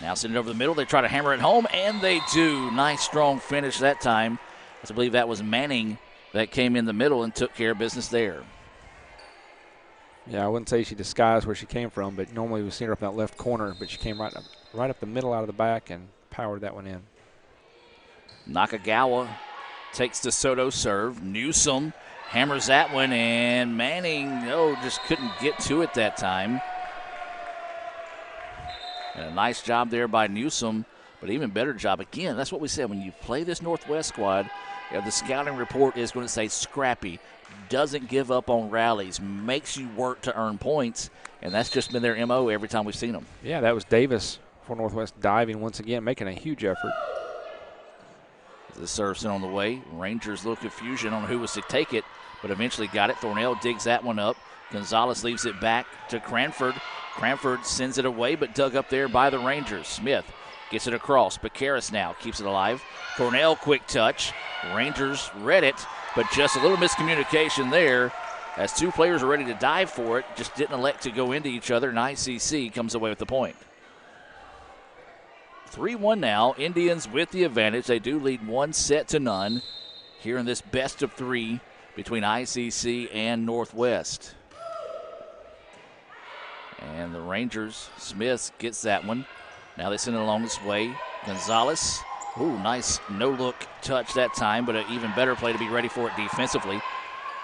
[SPEAKER 11] Now send it over the middle. They try to hammer it home, and they do. Nice, strong finish that time. I believe that was Manning that came in the middle and took care of business there.
[SPEAKER 12] Yeah, I wouldn't say she disguised where she came from, but normally we've seen her up in that left corner, but she came right up the middle out of the back and powered that one in.
[SPEAKER 11] Nakagawa takes the Soto serve. Newsom hammers that one, and Manning, just couldn't get to it that time. And a nice job there by Newsom, but even better job. Again, that's what we said. When you play this Northwest squad, the scouting report is going to say scrappy, doesn't give up on rallies, makes you work to earn points, and that's just been their MO every time we've seen them.
[SPEAKER 12] Yeah, that was Davis for Northwest diving once again, making a huge effort.
[SPEAKER 11] The serve sent on the way. Rangers, little confusion on who was to take it, but eventually got it. Thornell digs that one up. Gonzalez leaves it back to Cranford. Cranford sends it away, but dug up there by the Rangers. Smith gets it across. Picaris now keeps it alive. Thornell, quick touch. Rangers read it, but just a little miscommunication there, as two players are ready to dive for it, just didn't elect to go into each other, and ICC comes away with the point. 3-1 now. Indians with the advantage. They do lead 1-0 here in this best of 3 between ICC and Northwest. And the Rangers, Smith gets that one. Now they send it along this way. Gonzalez. Ooh, nice no-look touch that time, but an even better play to be ready for it defensively.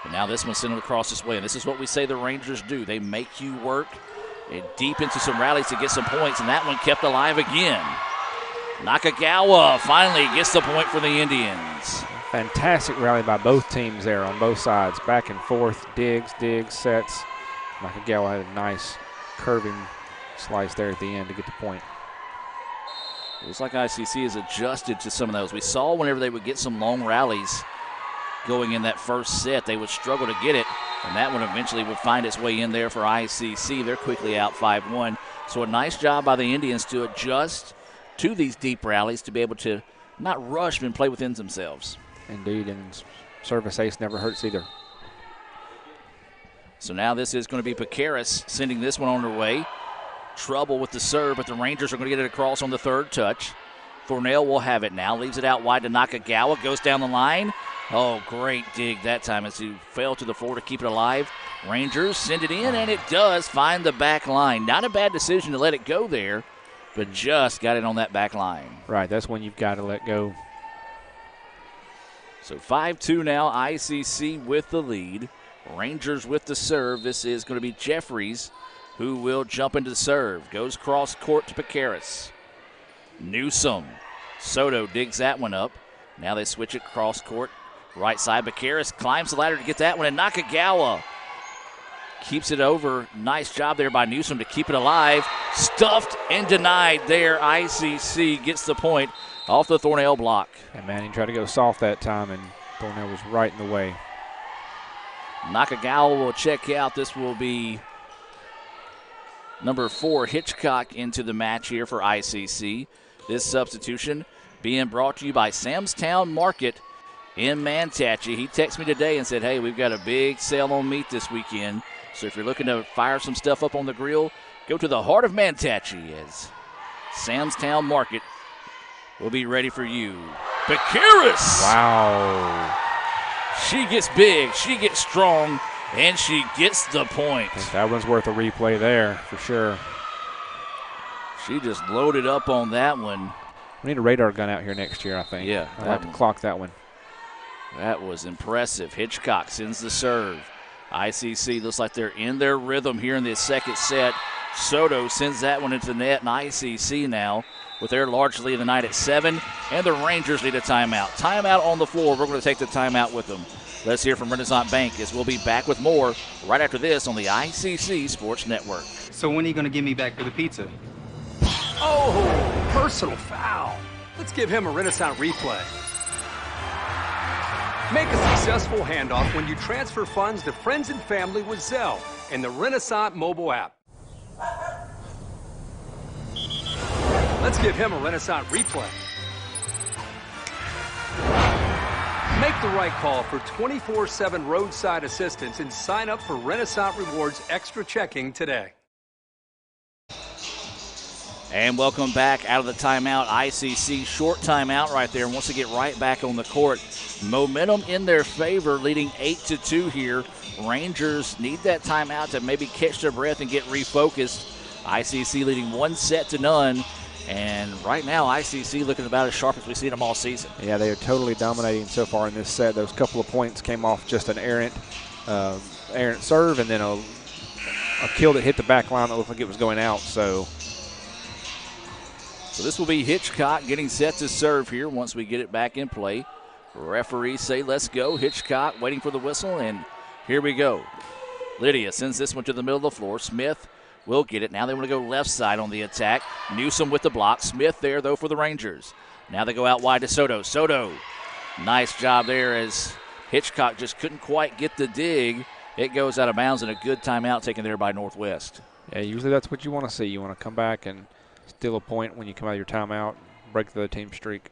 [SPEAKER 11] And now this one's sent it across this way, and this is what we say the Rangers do. They make you work deep into some rallies to get some points, and that one kept alive again. Nakagawa finally gets the point for the Indians.
[SPEAKER 12] Fantastic rally by both teams there on both sides. Back and forth, digs, sets. Nakagawa had a nice curving slice there at the end to get the point.
[SPEAKER 11] Looks like ICC has adjusted to some of those. We saw whenever they would get some long rallies going in that first set, they would struggle to get it, and that one eventually would find its way in there for ICC. They're quickly out 5-1. So a nice job by the Indians to adjust to these deep rallies to be able to not rush and play within themselves.
[SPEAKER 12] Indeed, and service ace never hurts either.
[SPEAKER 11] So now this is going to be Picaris sending this one on their way. Trouble with the serve, but the Rangers are going to get it across on the third touch. Thornell will have it now, leaves it out wide to Nakagawa, goes down the line. Oh, great dig that time as he fell to the floor to keep it alive. Rangers send it in, and it does find the back line. Not a bad decision to let it go there, but just got it on that back line.
[SPEAKER 12] Right, that's when you've got to let go.
[SPEAKER 11] So 5-2 now, ICC with the lead. Rangers with the serve. This is going to be Jeffries, who will jump into the serve. Goes cross court to Picaris. Newsom. Soto digs that one up. Now they switch it cross court. Right side, Picaris climbs the ladder to get that one, and Nakagawa keeps it over. Nice job there by Newsom to keep it alive. Stuffed and denied there. ICC gets the point off the Thornell block.
[SPEAKER 12] And Manning tried to go soft that time, and Thornell was right in the way.
[SPEAKER 11] Nakagawa will check out. This will be number 4, Hitchcock, into the match here for ICC. This substitution being brought to you by Sam's Town Market in Manatee. He texted me today and said, hey, we've got a big sale on meat this weekend. So if you're looking to fire some stuff up on the grill, go to the heart of Manatee as Sam's Town Market will be ready for you. Picaris!
[SPEAKER 12] Wow.
[SPEAKER 11] She gets big, she gets strong, and she gets the point.
[SPEAKER 12] That one's worth a replay there for sure.
[SPEAKER 11] She just loaded up on that one.
[SPEAKER 12] We need a radar gun out here next year, I think.
[SPEAKER 11] Yeah.
[SPEAKER 12] I'll have to clock that one.
[SPEAKER 11] That was impressive. Hitchcock sends the serve. ICC looks like they're in their rhythm here in this second set. Soto sends that one into the net, and ICC now with their large lead of the night at 7, and the Rangers need a timeout. Timeout on the floor. We're going to take the timeout with them. Let's hear from Renaissance Bank as we'll be back with more right after this on the ICC Sports Network.
[SPEAKER 24] So when are you going to give me back for the pizza?
[SPEAKER 23] Oh, personal foul. Let's give him a Renaissance replay. Make a successful handoff when you transfer funds to friends and family with Zelle and the Renaissance mobile app. Let's give him a Renaissance replay. Make the right call for 24/7 roadside assistance and sign up for Renaissance Rewards Extra Checking today.
[SPEAKER 11] And welcome back out of the timeout. ICC short timeout right there and wants to get right back on the court. Momentum in their favor, leading 8-2 here. Rangers need that timeout to maybe catch their breath and get refocused. ICC leading 1-0. And right now, ICC looking about as sharp as we've seen them all season.
[SPEAKER 12] Yeah, they are totally dominating so far in this set. Those couple of points came off just an errant serve and then a kill that hit the back line that looked like it was going out. So
[SPEAKER 11] this will be Hitchcock getting set to serve here once we get it back in play. Referees say let's go. Hitchcock waiting for the whistle, and here we go. Lydia sends this one to the middle of the floor. Smith will get it. Now they want to go left side on the attack. Newsom with the block. Smith there, though, for the Rangers. Now they go out wide to Soto. Soto, nice job there as Hitchcock just couldn't quite get the dig. It goes out of bounds, and a good timeout taken there by Northwest.
[SPEAKER 12] Yeah, usually that's what you want to see. You want to come back and steal a point when you come out of your timeout, break the other team's streak.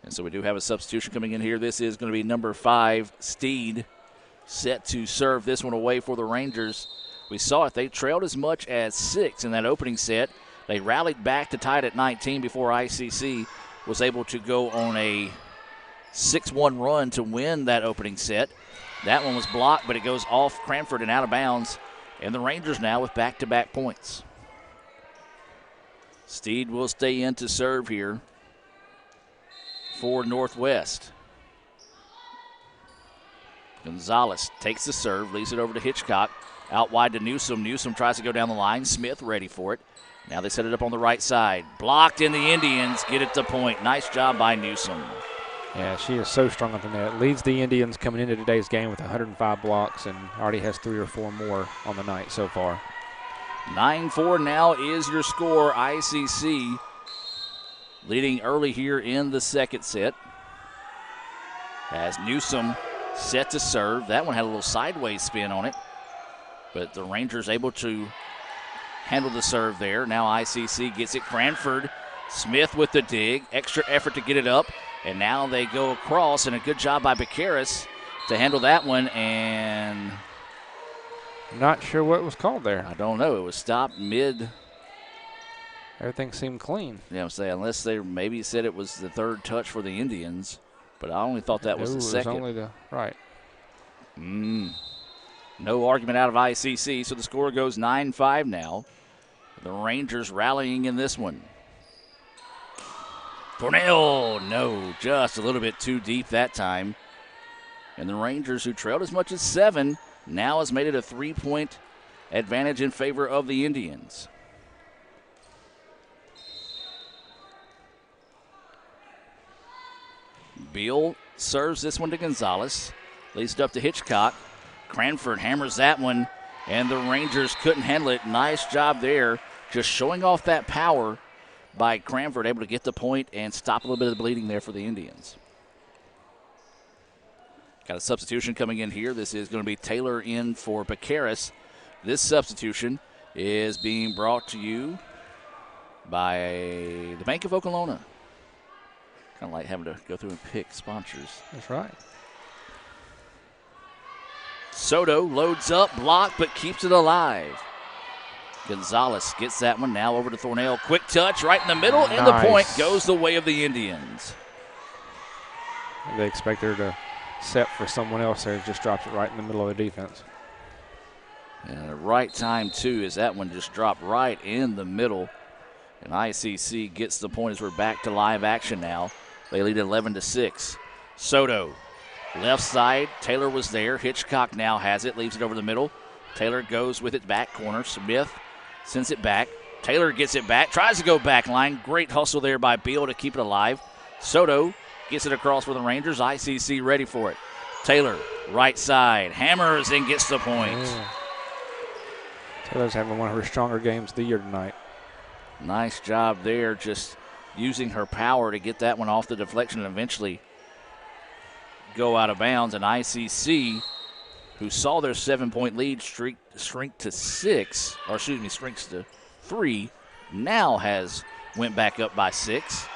[SPEAKER 11] And so we do have a substitution coming in here. This is going to be number 5, Steed, set to serve this one away for the Rangers. We saw it. They trailed as much as 6 in that opening set. They rallied back to tie it at 19 before ICC was able to go on a 6-1 run to win that opening set. That one was blocked, but it goes off Cranford and out of bounds. And the Rangers now with back-to-back points. Steed will stay in to serve here for Northwest. Gonzalez takes the serve, leaves it over to Hitchcock. Out wide to Newsom. Newsom tries to go down the line. Smith ready for it. Now they set it up on the right side. Blocked, and the Indians get it to point. Nice job by Newsom.
[SPEAKER 12] Yeah, she is so strong at the net. Leads the Indians coming into today's game with 105 blocks and already has 3 or 4 more on the night so far.
[SPEAKER 11] 9-4 now is your score. ICC leading early here in the second set. As Newsom set to serve. That one had a little sideways spin on it. But the Rangers able to handle the serve there. Now ICC gets it. Cranford. Smith with the dig. Extra effort to get it up. And now they go across, and a good job by Becaris to handle that one. And
[SPEAKER 12] not sure what was called there.
[SPEAKER 11] I don't know. It was stopped mid.
[SPEAKER 12] Everything seemed clean.
[SPEAKER 11] Yeah, I'm saying, unless they maybe said it was the third touch for the Indians. But I only thought that was the second.
[SPEAKER 12] It was only the right.
[SPEAKER 11] No argument out of ICC, so the score goes 9-5 now. The Rangers rallying in this one. Thornell, no, just a little bit too deep that time. And the Rangers, who trailed as much as 7, now has made it a 3-point advantage in favor of the Indians. Beal serves this one to Gonzalez. Leads it up to Hitchcock. Cranford hammers that one, and the Rangers couldn't handle it. Nice job there, just showing off that power by Cranford, able to get the point and stop a little bit of the bleeding there for the Indians. Got a substitution coming in here. This is going to be Taylor in for Becaris. This substitution is being brought to you by the Bank of Okolona. Kind of like having to go through and pick sponsors.
[SPEAKER 12] That's right.
[SPEAKER 11] Soto loads up, blocked, but keeps it alive. Gonzalez gets that one now over to Thornell. Quick touch right in the middle, and the point goes the way of the Indians.
[SPEAKER 12] They expect her to set for someone else there. Just drops it right in the middle of the defense.
[SPEAKER 11] And the right time, too, as that one just dropped right in the middle. And ICC gets the point as we're back to live action now. They lead 11-6. Soto, left side. Taylor was there. Hitchcock now has it, leaves it over the middle. Taylor goes with it back corner. Smith sends it back. Taylor gets it back, tries to go back line. Great hustle there by Beal to keep it alive. Soto gets it across for the Rangers. ICC ready for it. Taylor, right side, hammers and gets the point.
[SPEAKER 12] Taylor's having one of her stronger games of the year tonight.
[SPEAKER 11] Nice job there, just using her power to get that one off the deflection and eventually go out of bounds. And ICC, who saw their 7-point lead shrink to 3, now has went back up by 6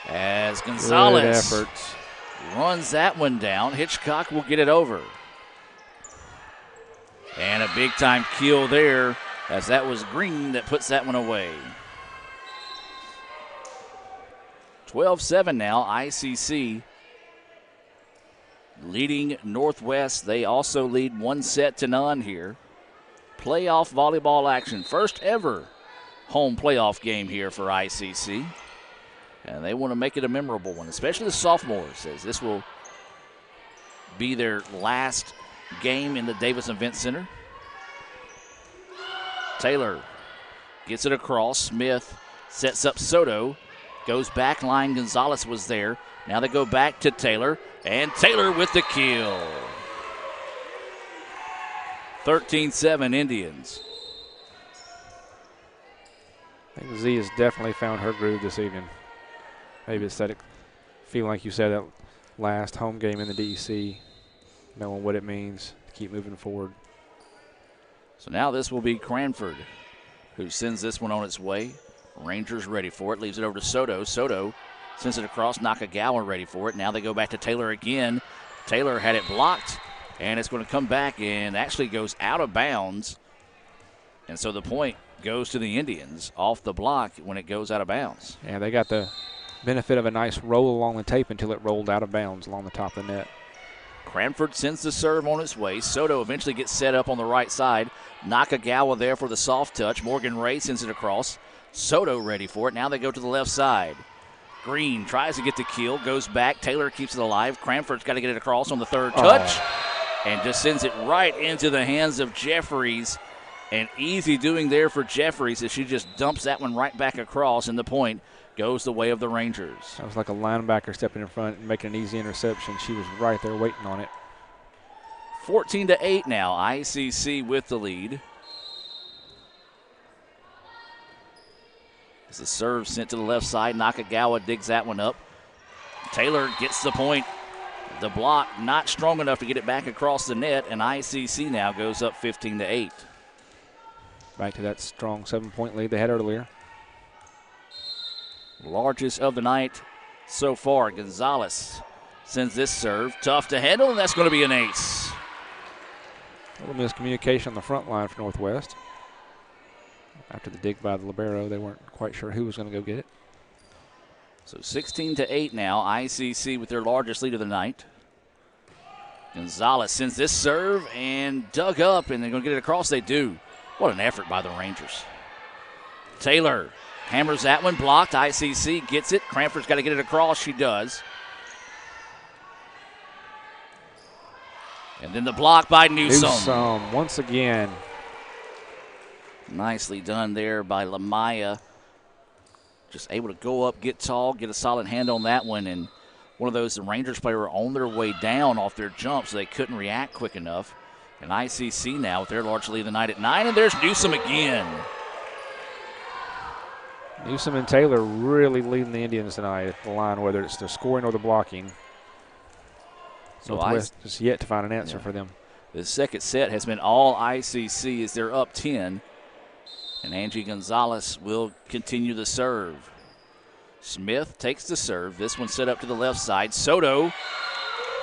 [SPEAKER 11] as Gonzalez runs that one down. Hitchcock will get it over. And a big-time kill there, as that was Green that puts that one away. 12-7 now, ICC leading Northwest. They also lead 1-0 here. Playoff volleyball action. First ever home playoff game here for ICC. And they want to make it a memorable one, especially the sophomores, as this will be their last game in the Davis Event Center. Taylor gets it across. Smith sets up Soto. Goes back line. Gonzalez was there. Now they go back to Taylor. And Taylor with the kill. 13-7 Indians.
[SPEAKER 12] I think Z has definitely found her groove this evening. Maybe it's that feeling like you said, that last home game in the DEC, knowing what it means to keep moving forward.
[SPEAKER 11] So now this will be Cranford, who sends this one on its way. Rangers ready for it. Leaves it over to Soto. Soto sends it across. Nakagawa ready for it. Now they go back to Taylor again. Taylor had it blocked, and it's going to come back and actually goes out of bounds. And so the point goes to the Indians off the block when it goes out of bounds.
[SPEAKER 12] Yeah, they got the benefit of a nice roll along the tape until it rolled out of bounds along the top of the net.
[SPEAKER 11] Cranford sends the serve on its way. Soto eventually gets set up on the right side. Nakagawa there for the soft touch. Morgan Ray sends it across. Soto ready for it. Now they go to the left side. Green tries to get the kill, goes back. Taylor keeps it alive. Cranford's got to get it across on the third touch and just sends it right into the hands of Jeffries. And easy doing there for Jeffries as she just dumps that one right back across, and the point goes the way of the Rangers.
[SPEAKER 12] That was like a linebacker stepping in front and making an easy interception. She was right there waiting on it.
[SPEAKER 11] 14-8 now. ICC with the lead. As the serve sent to the left side, Nakagawa digs that one up. Taylor gets the point. The block not strong enough to get it back across the net, and ICC now goes up 15-8.
[SPEAKER 12] Back to that strong 7-point lead they had earlier.
[SPEAKER 11] Largest of the night so far. Gonzalez sends this serve. Tough to handle, and that's going to be an ace.
[SPEAKER 12] A little miscommunication on the front line for Northwest. After the dig by the libero, they weren't quite sure who was going to go get it.
[SPEAKER 11] So 16-8 now. ICC with their largest lead of the night. Gonzalez sends this serve and dug up, and they're going to get it across. They do. What an effort by the Rangers. Taylor hammers that one, blocked. ICC gets it. Cranford's got to get it across. She does. And then the block by Newsome.
[SPEAKER 12] Newsome once again.
[SPEAKER 11] Nicely done there by Lamaya. Just able to go up, get tall, get a solid hand on that one. And one of those, the Rangers player were on their way down off their jump, so they couldn't react quick enough. And ICC now with their large lead of the night at 9, and there's Newsome again.
[SPEAKER 12] Newsome and Taylor really leading the Indians tonight at the line, whether it's the scoring or the blocking. So Northwest is yet to find an answer for them.
[SPEAKER 11] The second set has been all ICC as they're up 10. And Angie Gonzalez will continue the serve. Smith takes the serve. This one set up to the left side. Soto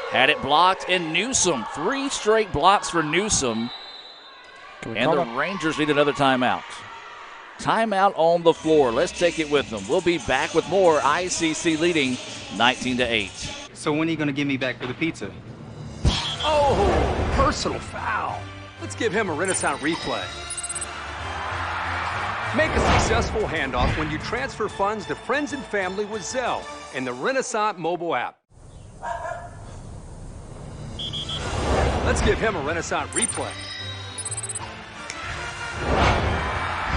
[SPEAKER 11] had it blocked, and Newsome. 3 straight blocks for Newsome. And the Rangers need another timeout. Timeout on the floor. Let's take it with them. We'll be back with more. ICC leading 19-8.
[SPEAKER 24] So when are you going to give me back for the pizza?
[SPEAKER 23] Oh, personal foul. Let's give him a Renaissance replay. Make a successful handoff when you transfer funds to friends and family with Zelle and the Renaissance mobile app. Let's give him a Renaissance replay.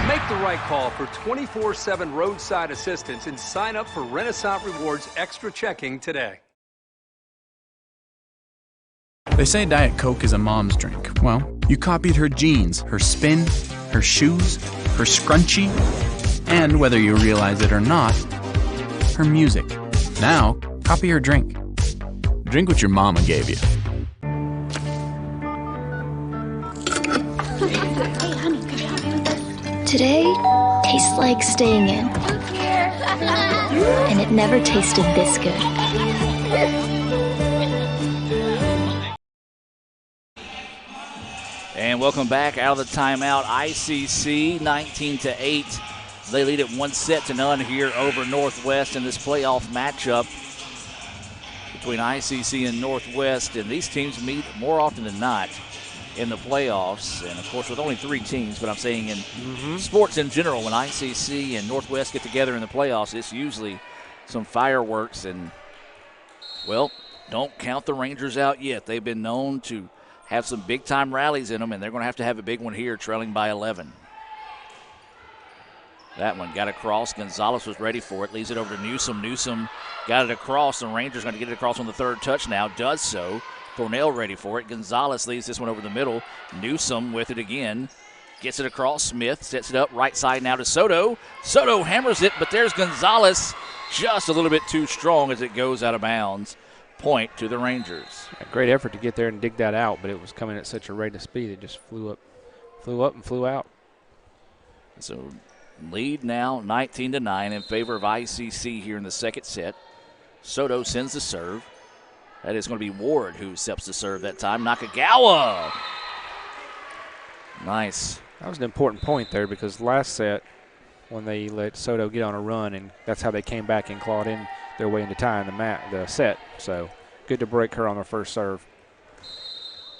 [SPEAKER 23] Make the right call for 24/7 roadside assistance and sign up for Renaissance Rewards Extra Checking today.
[SPEAKER 2] They say Diet Coke is a mom's drink. Well, you copied her jeans, her spin, her shoes, her scrunchie, and whether you realize it or not, her music. Now, copy her drink. Drink what your mama gave you.
[SPEAKER 3] Today tastes like staying in. And it never tasted this good.
[SPEAKER 11] And welcome back out of the timeout. ICC 19-8. They lead it 1-0 here over Northwest in this playoff matchup between ICC and Northwest. And these teams meet more often than not in the playoffs. And, of course, with only 3 teams, but I'm saying in sports in general, when ICC and Northwest get together in the playoffs, it's usually some fireworks. And, well, don't count the Rangers out yet. They've been known to have some big-time rallies in them, and they're going to have a big one here, trailing by 11. That one got across. Gonzalez was ready for it. Leaves it over to Newsome. Newsome got it across. The Rangers going to get it across on the third touch now. Does so. Thornell ready for it. Gonzalez leaves this one over the middle. Newsome with it again. Gets it across. Smith sets it up right side now to Soto. Soto hammers it, but there's Gonzalez just a little bit too strong as it goes out of bounds. Point to the Rangers.
[SPEAKER 12] A great effort to get there and dig that out, but it was coming at such a rate of speed it just flew up and flew out.
[SPEAKER 11] So lead now 19-9 in favor of ICC here in the second set. Soto sends the serve. That is going to be Ward who accepts the serve that time. Nakagawa. Nice.
[SPEAKER 12] That was an important point there because last set when they let Soto get on a run, and that's how they came back and clawed in their way into tying the set. So good to break her on her first serve.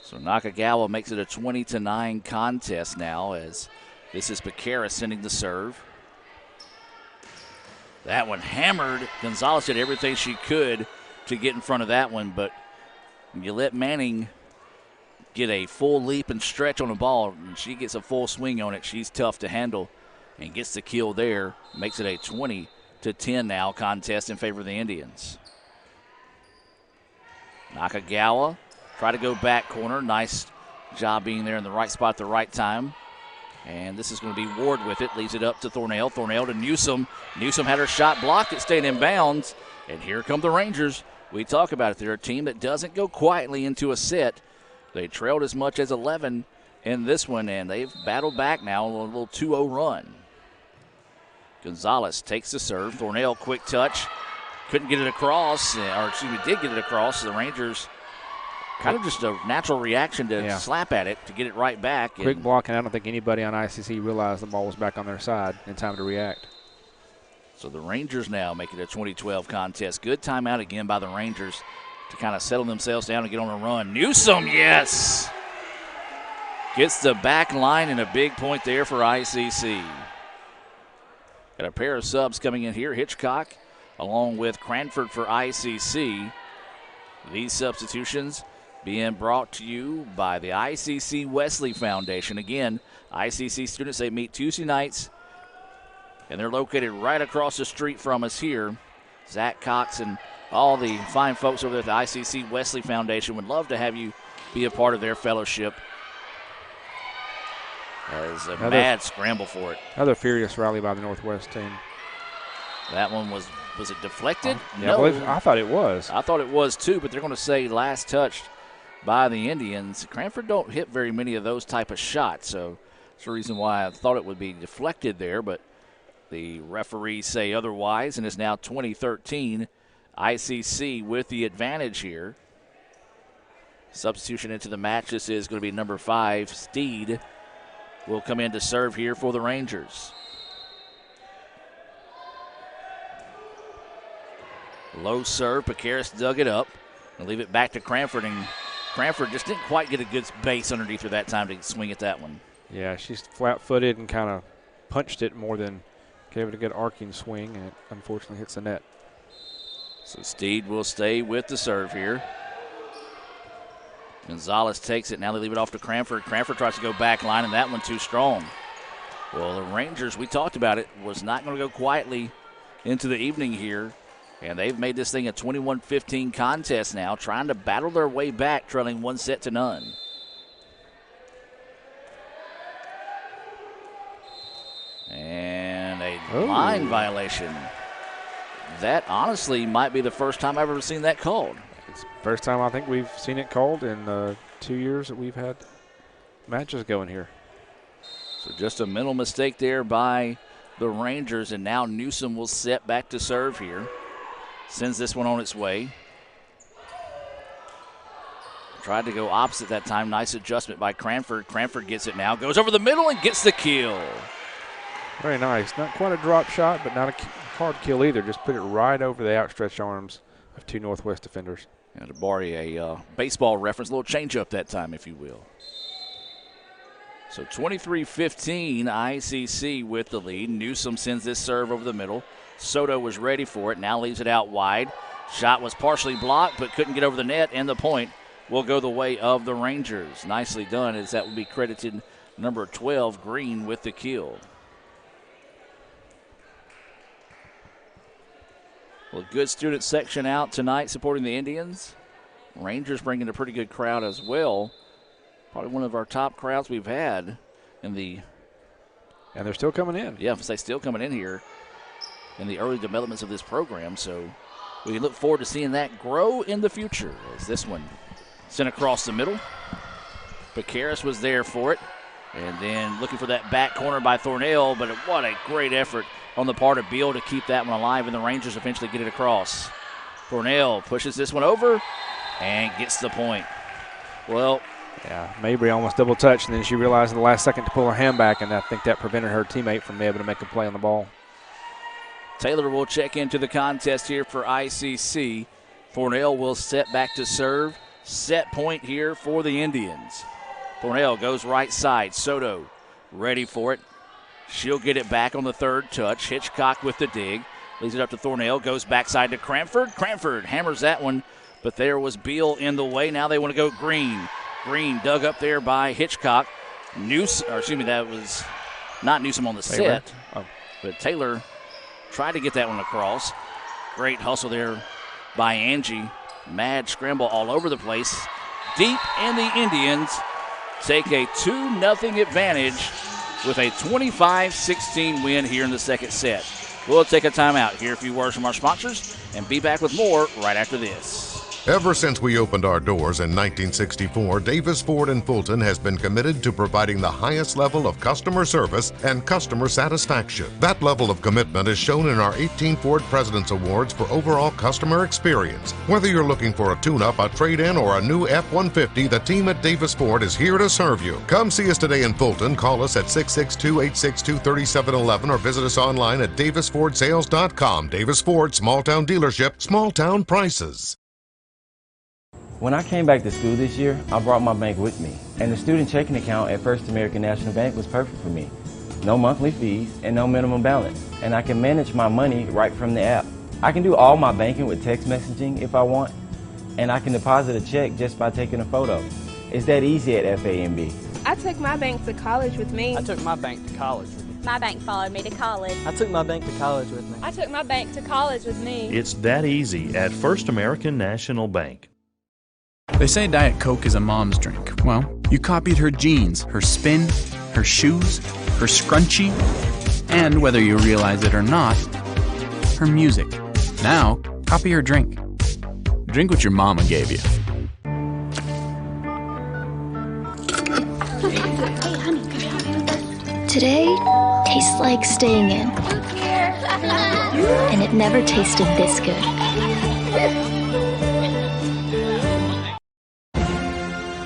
[SPEAKER 11] So Nakagawa makes it a 20-9 contest now as this is Becerra sending the serve. That one hammered. Gonzalez did everything she could to get in front of that one, but when you let Manning get a full leap and stretch on the ball, and she gets a full swing on it, she's tough to handle and gets the kill there. Makes it a 20-10 now contest in favor of the Indians. Nakagawa try to go back corner. Nice job being there in the right spot at the right time. And this is going to be Ward with it. Leaves it up to Thornell. Thornell to Newsom. Newsom had her shot blocked. It stayed in bounds. And here come the Rangers. We talk about it. They're a team that doesn't go quietly into a set. They trailed as much as 11 in this one, and they've battled back now on a little 2-0 run. Gonzalez takes the serve. Thornell, quick touch. Couldn't get it across, or excuse me, did get it across. The Rangers kind of just a natural reaction to slap at it to get it right back.
[SPEAKER 12] Quick block, and I don't think anybody on ICC realized the ball was back on their side in time to react.
[SPEAKER 11] So the Rangers now make it a 20-12 contest. Good timeout again by the Rangers to kind of settle themselves down and get on a run. Newsom, yes! Gets the back line and a big point there for ICC. Got a pair of subs coming in here. Hitchcock along with Cranford for ICC. These substitutions being brought to you by the ICC Wesley Foundation. Again, ICC students, they meet Tuesday nights, and they're located right across the street from us here. Zach Cox and all the fine folks over there at the ICC Wesley Foundation would love to have you be a part of their fellowship. As a mad scramble for it.
[SPEAKER 12] Another furious rally by the Northwest team.
[SPEAKER 11] That one was it deflected?
[SPEAKER 12] Yeah,
[SPEAKER 11] No.
[SPEAKER 12] I thought it was.
[SPEAKER 11] I thought it was too, but they're going to say last touched by the Indians. Cranford don't hit very many of those type of shots, so that's the reason why I thought it would be deflected there, but the referees say otherwise, and it's now 2013. ICC with the advantage here. Substitution into the match. This is going to be number 5, Steed, will come in to serve here for the Rangers. Low serve. Picaris dug it up and leave it back to Cranford, and Cranford just didn't quite get a good base underneath her that time to swing at that one.
[SPEAKER 12] Yeah, she's flat-footed and kind of punched it more than gave it a good arcing swing, and it unfortunately hits the net.
[SPEAKER 11] So Steed will stay with the serve here. Gonzalez takes it. Now they leave it off to Cranford. Cranford tries to go back line, and that one too strong. Well, the Rangers, we talked about it, was not going to go quietly into the evening here. And they've made this thing a 21-15 contest now, trying to battle their way back, trailing 1-0. And a line violation. That honestly might be the first time I've ever seen that called.
[SPEAKER 12] It's the first time I think we've seen it called in 2 years that we've had matches going here.
[SPEAKER 11] So just a mental mistake there by the Rangers, and now Newsom will set back to serve here. Sends this one on its way. Tried to go opposite that time. Nice adjustment by Cranford. Cranford gets it now. Goes over the middle and gets the kill.
[SPEAKER 12] Very nice. Not quite a drop shot, but not a hard kill either. Just put it right over the outstretched arms of 2 Northwest defenders.
[SPEAKER 11] And to borrow a baseball reference, a little change up that time, if you will. So 23-15, ICC with the lead. Newsom sends this serve over the middle. Soto was ready for it, now leaves it out wide. Shot was partially blocked, but couldn't get over the net, and the point will go the way of the Rangers. Nicely done, as that will be credited number 12, Green, with the kill. Well, good student section out tonight supporting the Indians. Rangers bringing a pretty good crowd as well. Probably one of our top crowds we've had in the...
[SPEAKER 12] And they're still coming in.
[SPEAKER 11] Yeah, they're still coming in here in the early developments of this program, so we look forward to seeing that grow in the future. As this one sent across the middle. Picaris was there for it, and then looking for that back corner by Thornell, but what a great effort on the part of Beal to keep that one alive, and the Rangers eventually get it across. Thornell pushes this one over and gets the point. Well,
[SPEAKER 12] yeah, Mabry almost double touched, and then she realized in the last second to pull her hand back, and I think that prevented her teammate from being able to make a play on the ball.
[SPEAKER 11] Taylor will check into the contest here for ICC. Thornell will set back to serve. Set point here for the Indians. Thornell goes right side. Soto ready for it. She'll get it back on the third touch. Hitchcock with the dig. Leads it up to Thornell. Goes backside to Cranford. Cranford hammers that one, but there was Beal in the way. Now they want to go Green. Green dug up there by Hitchcock. That was not Newsom on the set. But Taylor tried to get that one across. Great hustle there by Angie. Mad scramble all over the place. Deep, and the Indians take a 2-0 advantage with a 25-16 win here in the second set. We'll take a timeout, hear a few words from our sponsors, and be back with more right after this.
[SPEAKER 1] Ever since we opened our doors in 1964, Davis Ford in Fulton has been committed to providing the highest level of customer service and customer satisfaction. That level of commitment is shown in our 18 Ford President's Awards for overall customer experience. Whether you're looking for a tune-up, a trade-in, or a new F-150, the team at Davis Ford is here to serve you. Come see us today in Fulton. Call us at 662-862-3711 or visit us online at davisfordsales.com. Davis Ford, small-town dealership, small-town prices.
[SPEAKER 4] When I came back to school this year, I brought my bank with me, and the student checking account at First American National Bank was perfect for me. No monthly fees and no minimum balance, and I can manage my money right from the app. I can do all my banking with text messaging if I want, and I can deposit a check just by taking a photo. It's that easy at FAMB.
[SPEAKER 5] I took my bank to college with me.
[SPEAKER 6] I took my bank to college with me.
[SPEAKER 7] My bank followed me to college.
[SPEAKER 6] I took my bank to college with me.
[SPEAKER 5] I took my bank to college with me.
[SPEAKER 25] It's that easy at First American National Bank.
[SPEAKER 2] They say Diet Coke is a mom's drink. Well, you copied her jeans, her spin, her shoes, her scrunchie, and whether you realize it or not, her music. Now, copy her drink. Drink what your mama gave you.
[SPEAKER 3] Today tastes like staying in. And it never tasted this good.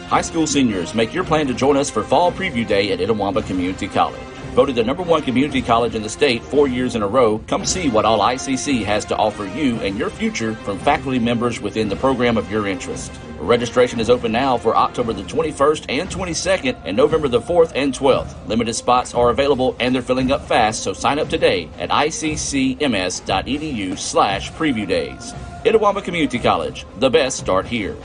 [SPEAKER 8] High school seniors, make your plan to join us for Fall Preview Day at Itawamba Community College. Voted the #1 community college in the state 4 years in a row, come see what all ICC has to offer you and your future from faculty members within the program of your interest. Registration is open now for October the 21st and 22nd and November the 4th and 12th. Limited spots are available and they're filling up fast, so sign up today at iccms.edu/preview days. Itawamba Community College, the best start here.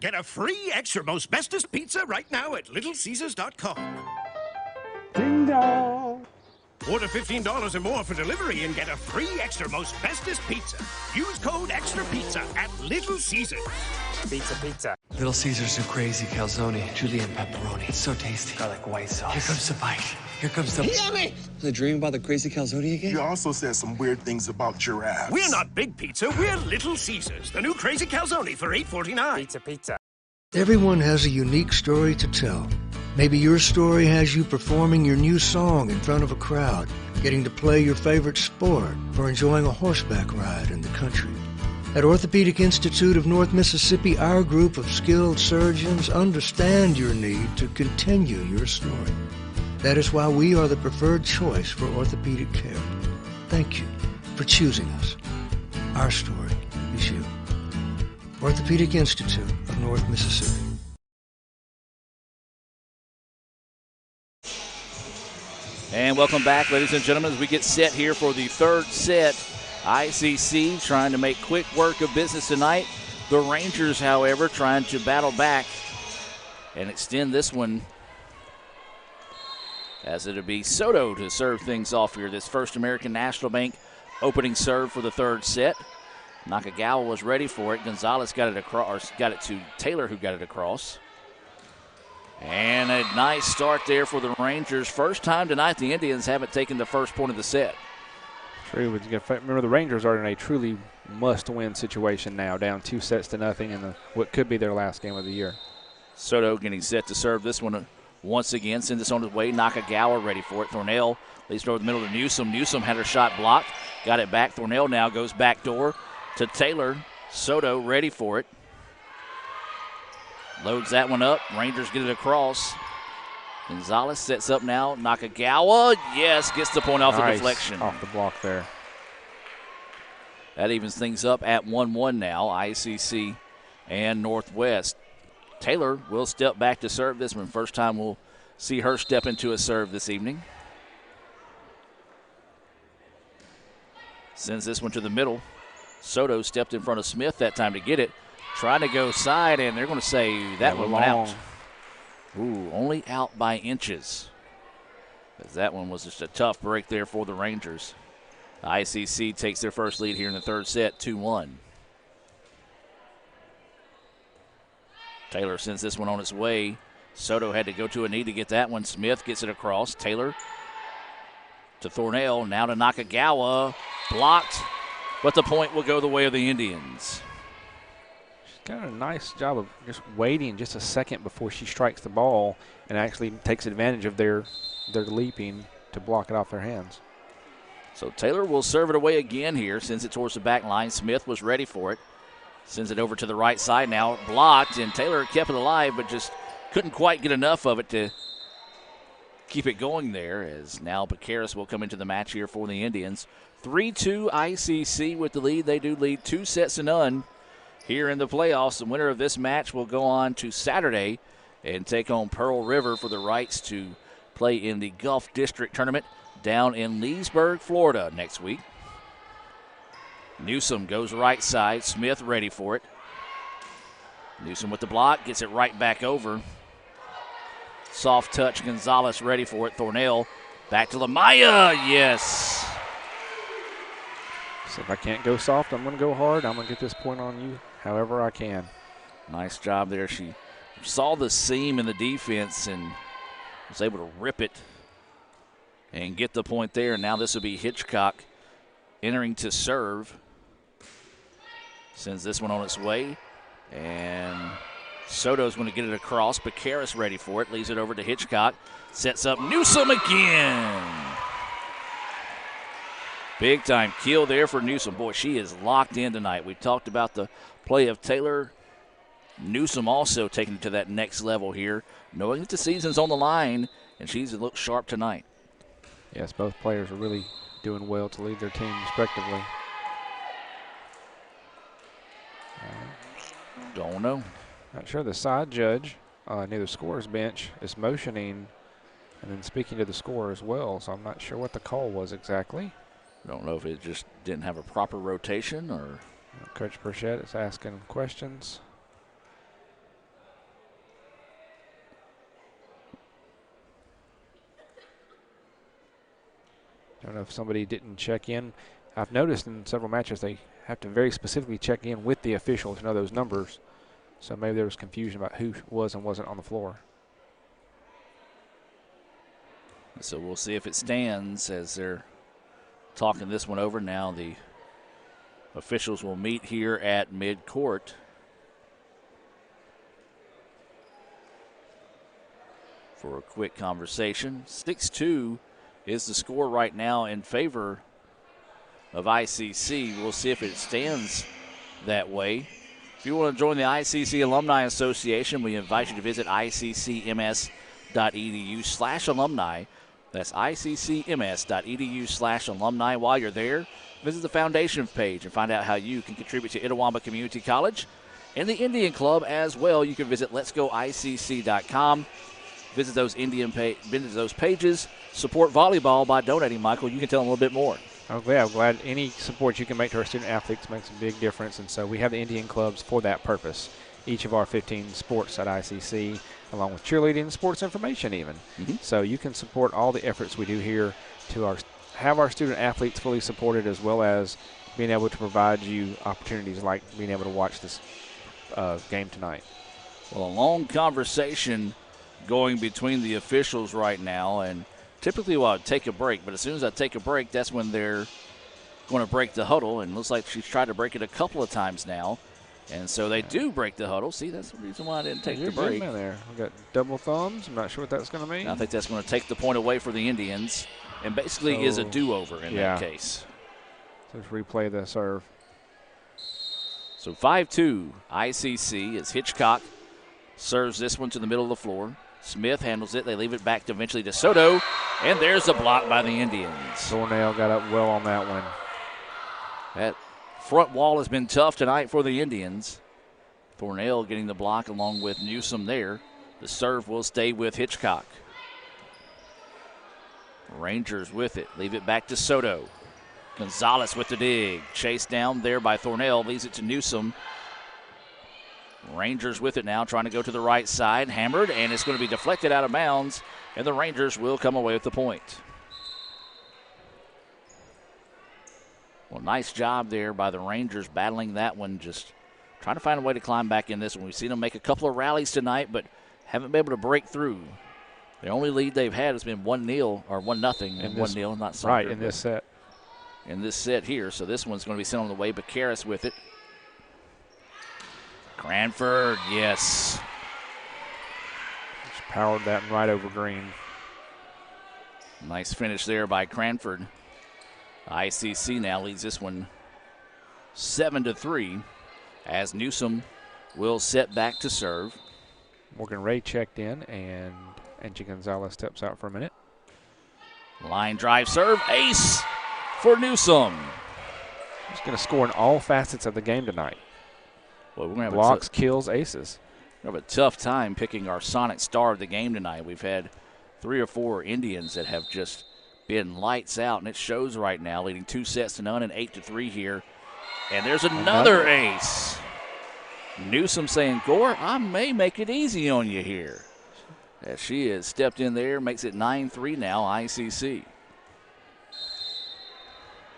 [SPEAKER 16] Get a free extra most bestest pizza right now at littlecaesars.com.
[SPEAKER 12] Ding dong.
[SPEAKER 16] Order $15 or more for delivery and get a free extra most bestest pizza. Use code EXTRA PIZZA at Little Caesars.
[SPEAKER 23] Pizza, pizza.
[SPEAKER 13] Little Caesars new crazy calzone, julienne pepperoni. It's so tasty. Garlic white sauce. Here comes the bite. Here comes the...
[SPEAKER 22] Yummy!
[SPEAKER 13] Are they dreaming about the crazy calzone again?
[SPEAKER 22] You also said some weird things about giraffes.
[SPEAKER 16] We're not Big Pizza, we're Little Caesars. The new crazy calzone for $8.49.
[SPEAKER 23] Pizza, pizza.
[SPEAKER 17] Everyone has a unique story to tell. Maybe your story has you performing your new song in front of a crowd, getting to play your favorite sport, or enjoying a horseback ride in the country. At Orthopedic Institute of North Mississippi, our group of skilled surgeons understand your need to continue your story. That is why we are the preferred choice for orthopedic care. Thank you for choosing us. Our story is you. Orthopedic Institute of North Mississippi.
[SPEAKER 11] And welcome back, ladies and gentlemen, as we get set here for the third set. ICC trying to make quick work of business tonight. The Rangers, however, trying to battle back and extend this one, as it'll be Soto to serve things off here. This First American National Bank opening serve for the third set. Nakagawa was ready for it. Gonzalez got it across, or got it to Taylor, who got it across. And a nice start there for the Rangers. First time tonight the Indians haven't taken the first point of the set.
[SPEAKER 12] True. Remember, the Rangers are in a truly must-win situation now, down 2-0 in what could be their last game of the year.
[SPEAKER 11] Soto getting set to serve this one once again. Send this on his way. Nakagawa ready for it. Thornell leads over the middle to Newsom. Newsom had her shot blocked. Got it back. Thornell now goes back door to Taylor. Soto ready for it. Loads that one up. Rangers get it across. Gonzalez sets up now. Nakagawa, yes, gets the point off the deflection.
[SPEAKER 12] Off the block there.
[SPEAKER 11] That evens things up at 1-1 now, ICC and Northwest. Taylor will step back to serve this one. First time we'll see her step into a serve this evening. Sends this one to the middle. Soto stepped in front of Smith that time to get it. Trying to go side, and they're going to say that one went out. Ooh, only out by inches. As that one was just a tough break there for the Rangers. The ICC takes their first lead here in the third set, 2-1. Taylor sends this one on its way. Soto had to go to a knee to get that one. Smith gets it across. Taylor to Thornell. Now to Nakagawa. Blocked, but the point will go the way of the Indians.
[SPEAKER 12] She's got a nice job of just waiting just a second before she strikes the ball and actually takes advantage of their leaping to block it off their hands.
[SPEAKER 11] So Taylor will serve it away again here. Sends it towards the back line. Smith was ready for it. Sends it over to the right side now. Blocked, and Taylor kept it alive, but just couldn't quite get enough of it to keep it going there, as now Picaris will come into the match here for the Indians. 3-2 ICC with the lead. They do lead 2-0 here in the playoffs. The winner of this match will go on to Saturday and take on Pearl River for the rights to play in the Gulf District Tournament down in Leesburg, Florida next week. Newsom goes right side. Smith ready for it. Newsom with the block, gets it right back over. Soft touch, Gonzalez ready for it. Thornell back to Lamaya, yes.
[SPEAKER 12] So if I can't go soft, I'm going to go hard. I'm going to get this point on you however I can.
[SPEAKER 11] Nice job there. She saw the seam in the defense and was able to rip it and get the point there. Now this will be Hitchcock entering to serve. Sends this one on its way. And Soto's going to get it across. Picaris ready for it. Leaves it over to Hitchcock. Sets up Newsom again. Big time kill there for Newsom. Boy, she is locked in tonight. We talked about the play of Taylor. Newsom also taking it to that next level here, knowing that the season's on the line, and she's looked sharp tonight.
[SPEAKER 12] Yes, both players are really doing well to lead their team respectively.
[SPEAKER 11] Don't know.
[SPEAKER 12] Not sure. The side judge near the scorer's bench is motioning and then speaking to the scorer as well, so I'm not sure what the call was exactly.
[SPEAKER 11] Don't know if it just didn't have a proper rotation or.
[SPEAKER 12] Coach Burchett is asking questions. I don't know if somebody didn't check in. I've noticed in several matches they have to very specifically check in with the official to know those numbers. So maybe there was confusion about who was and wasn't on the floor.
[SPEAKER 11] So we'll see if it stands as they're talking this one over. Now the officials will meet here at midcourt. For a quick conversation. 6-2 is the score right now in favor of ICC. We'll see if it stands that way. If you want to join the ICC Alumni Association, we invite you to visit iccms.edu/alumni. That's iccms.edu/alumni. While you're there, visit the foundation page and find out how you can contribute to Itawamba Community College and the Indian Club as well. You can visit letsgoicc.com. Visit those visit those pages. Support volleyball by donating. Michael, you can tell them a little bit more.
[SPEAKER 12] I'm glad any support you can make to our student athletes makes a big difference, and so we have the Indian clubs for that purpose. Each of our 15 sports at ICC, along with cheerleading and sports information even. So you can support all the efforts we do here to have our student athletes fully supported, as well as being able to provide you opportunities like being able to watch this game tonight.
[SPEAKER 11] Well, a long conversation going between the officials right now, and typically I'll take a break, but as soon as I take a break, that's when they're going to break the huddle, and it looks like she's tried to break it a couple of times now, and so they do break the huddle. See, that's the reason why I didn't take the break.
[SPEAKER 12] There. We got double thumbs. I'm not sure what that's going to mean.
[SPEAKER 11] I think that's going to take the point away for the Indians, and basically is a do-over in that case.
[SPEAKER 12] So let's replay the serve.
[SPEAKER 11] So 5-2 ICC as Hitchcock serves this one to the middle of the floor. Smith handles it. They leave it back eventually to Soto. And there's a block by the Indians.
[SPEAKER 12] Thornell got up well on that one.
[SPEAKER 11] That front wall has been tough tonight for the Indians. Thornell getting the block along with Newsom there. The serve will stay with Hitchcock. Rangers with it. Leave it back to Soto. Gonzalez with the dig. Chased down there by Thornell. Leaves it to Newsom. Rangers with it now, trying to go to the right side. Hammered, and it's going to be deflected out of bounds, and the Rangers will come away with the point. Well, nice job there by the Rangers battling that one, just trying to find a way to climb back in this one. We've seen them make a couple of rallies tonight, but haven't been able to break through. The only lead they've had has been 1-0 or 1-0, and 1-0, not Sumter.
[SPEAKER 12] Right, in this set.
[SPEAKER 11] In this set here, so this one's going to be sent on the way. Bacaris with it. Cranford, yes.
[SPEAKER 12] Just powered that right over green.
[SPEAKER 11] Nice finish there by Cranford. ICC now leads this one 7-3 as Newsom will set back to serve.
[SPEAKER 12] Morgan Ray checked in, and Angie Gonzalez steps out for a minute.
[SPEAKER 11] Line drive serve, ace for Newsom.
[SPEAKER 12] He's going to score in all facets of the game tonight.
[SPEAKER 11] Well, we're going to have
[SPEAKER 12] blocks, kills, aces.
[SPEAKER 11] We have a tough time picking our Sonic star of the game tonight. We've had 3 or 4 Indians that have just been lights out, and it shows right now, leading 2-0 and 8-3 here. And there's another ace. Newsom saying, Gore, I may make it easy on you here. As she has stepped in there, makes it 9-3 now, ICC.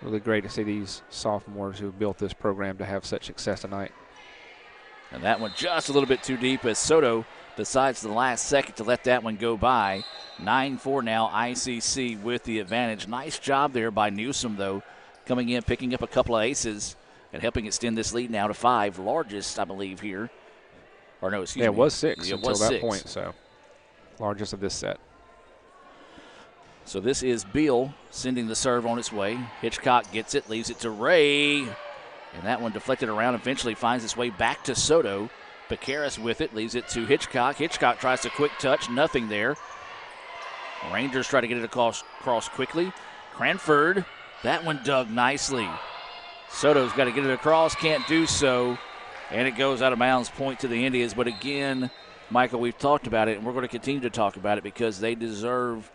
[SPEAKER 12] Really great to see these sophomores who built this program to have such success tonight.
[SPEAKER 11] And that one just a little bit too deep as Soto decides the last second to let that one go by. 9-4 now, ICC with the advantage. Nice job there by Newsom, though, coming in, picking up a couple of aces and helping extend this lead now to 5. Largest, I believe, here. Or no, excuse me.
[SPEAKER 12] Yeah, it was 6
[SPEAKER 11] it
[SPEAKER 12] until
[SPEAKER 11] was
[SPEAKER 12] that
[SPEAKER 11] 6.
[SPEAKER 12] point, so largest of this set.
[SPEAKER 11] So this is Beal sending the serve on its way. Hitchcock gets it, leaves it to Ray. And that one deflected around, eventually finds its way back to Soto. Bacaris with it, leaves it to Hitchcock. Hitchcock tries to quick touch, nothing there. Rangers try to get it across quickly. Cranford, that one dug nicely. Soto's got to get it across, can't do so. And it goes out of bounds, point to the Indians. But again, Michael, we've talked about it, and we're going to continue to talk about it because they deserve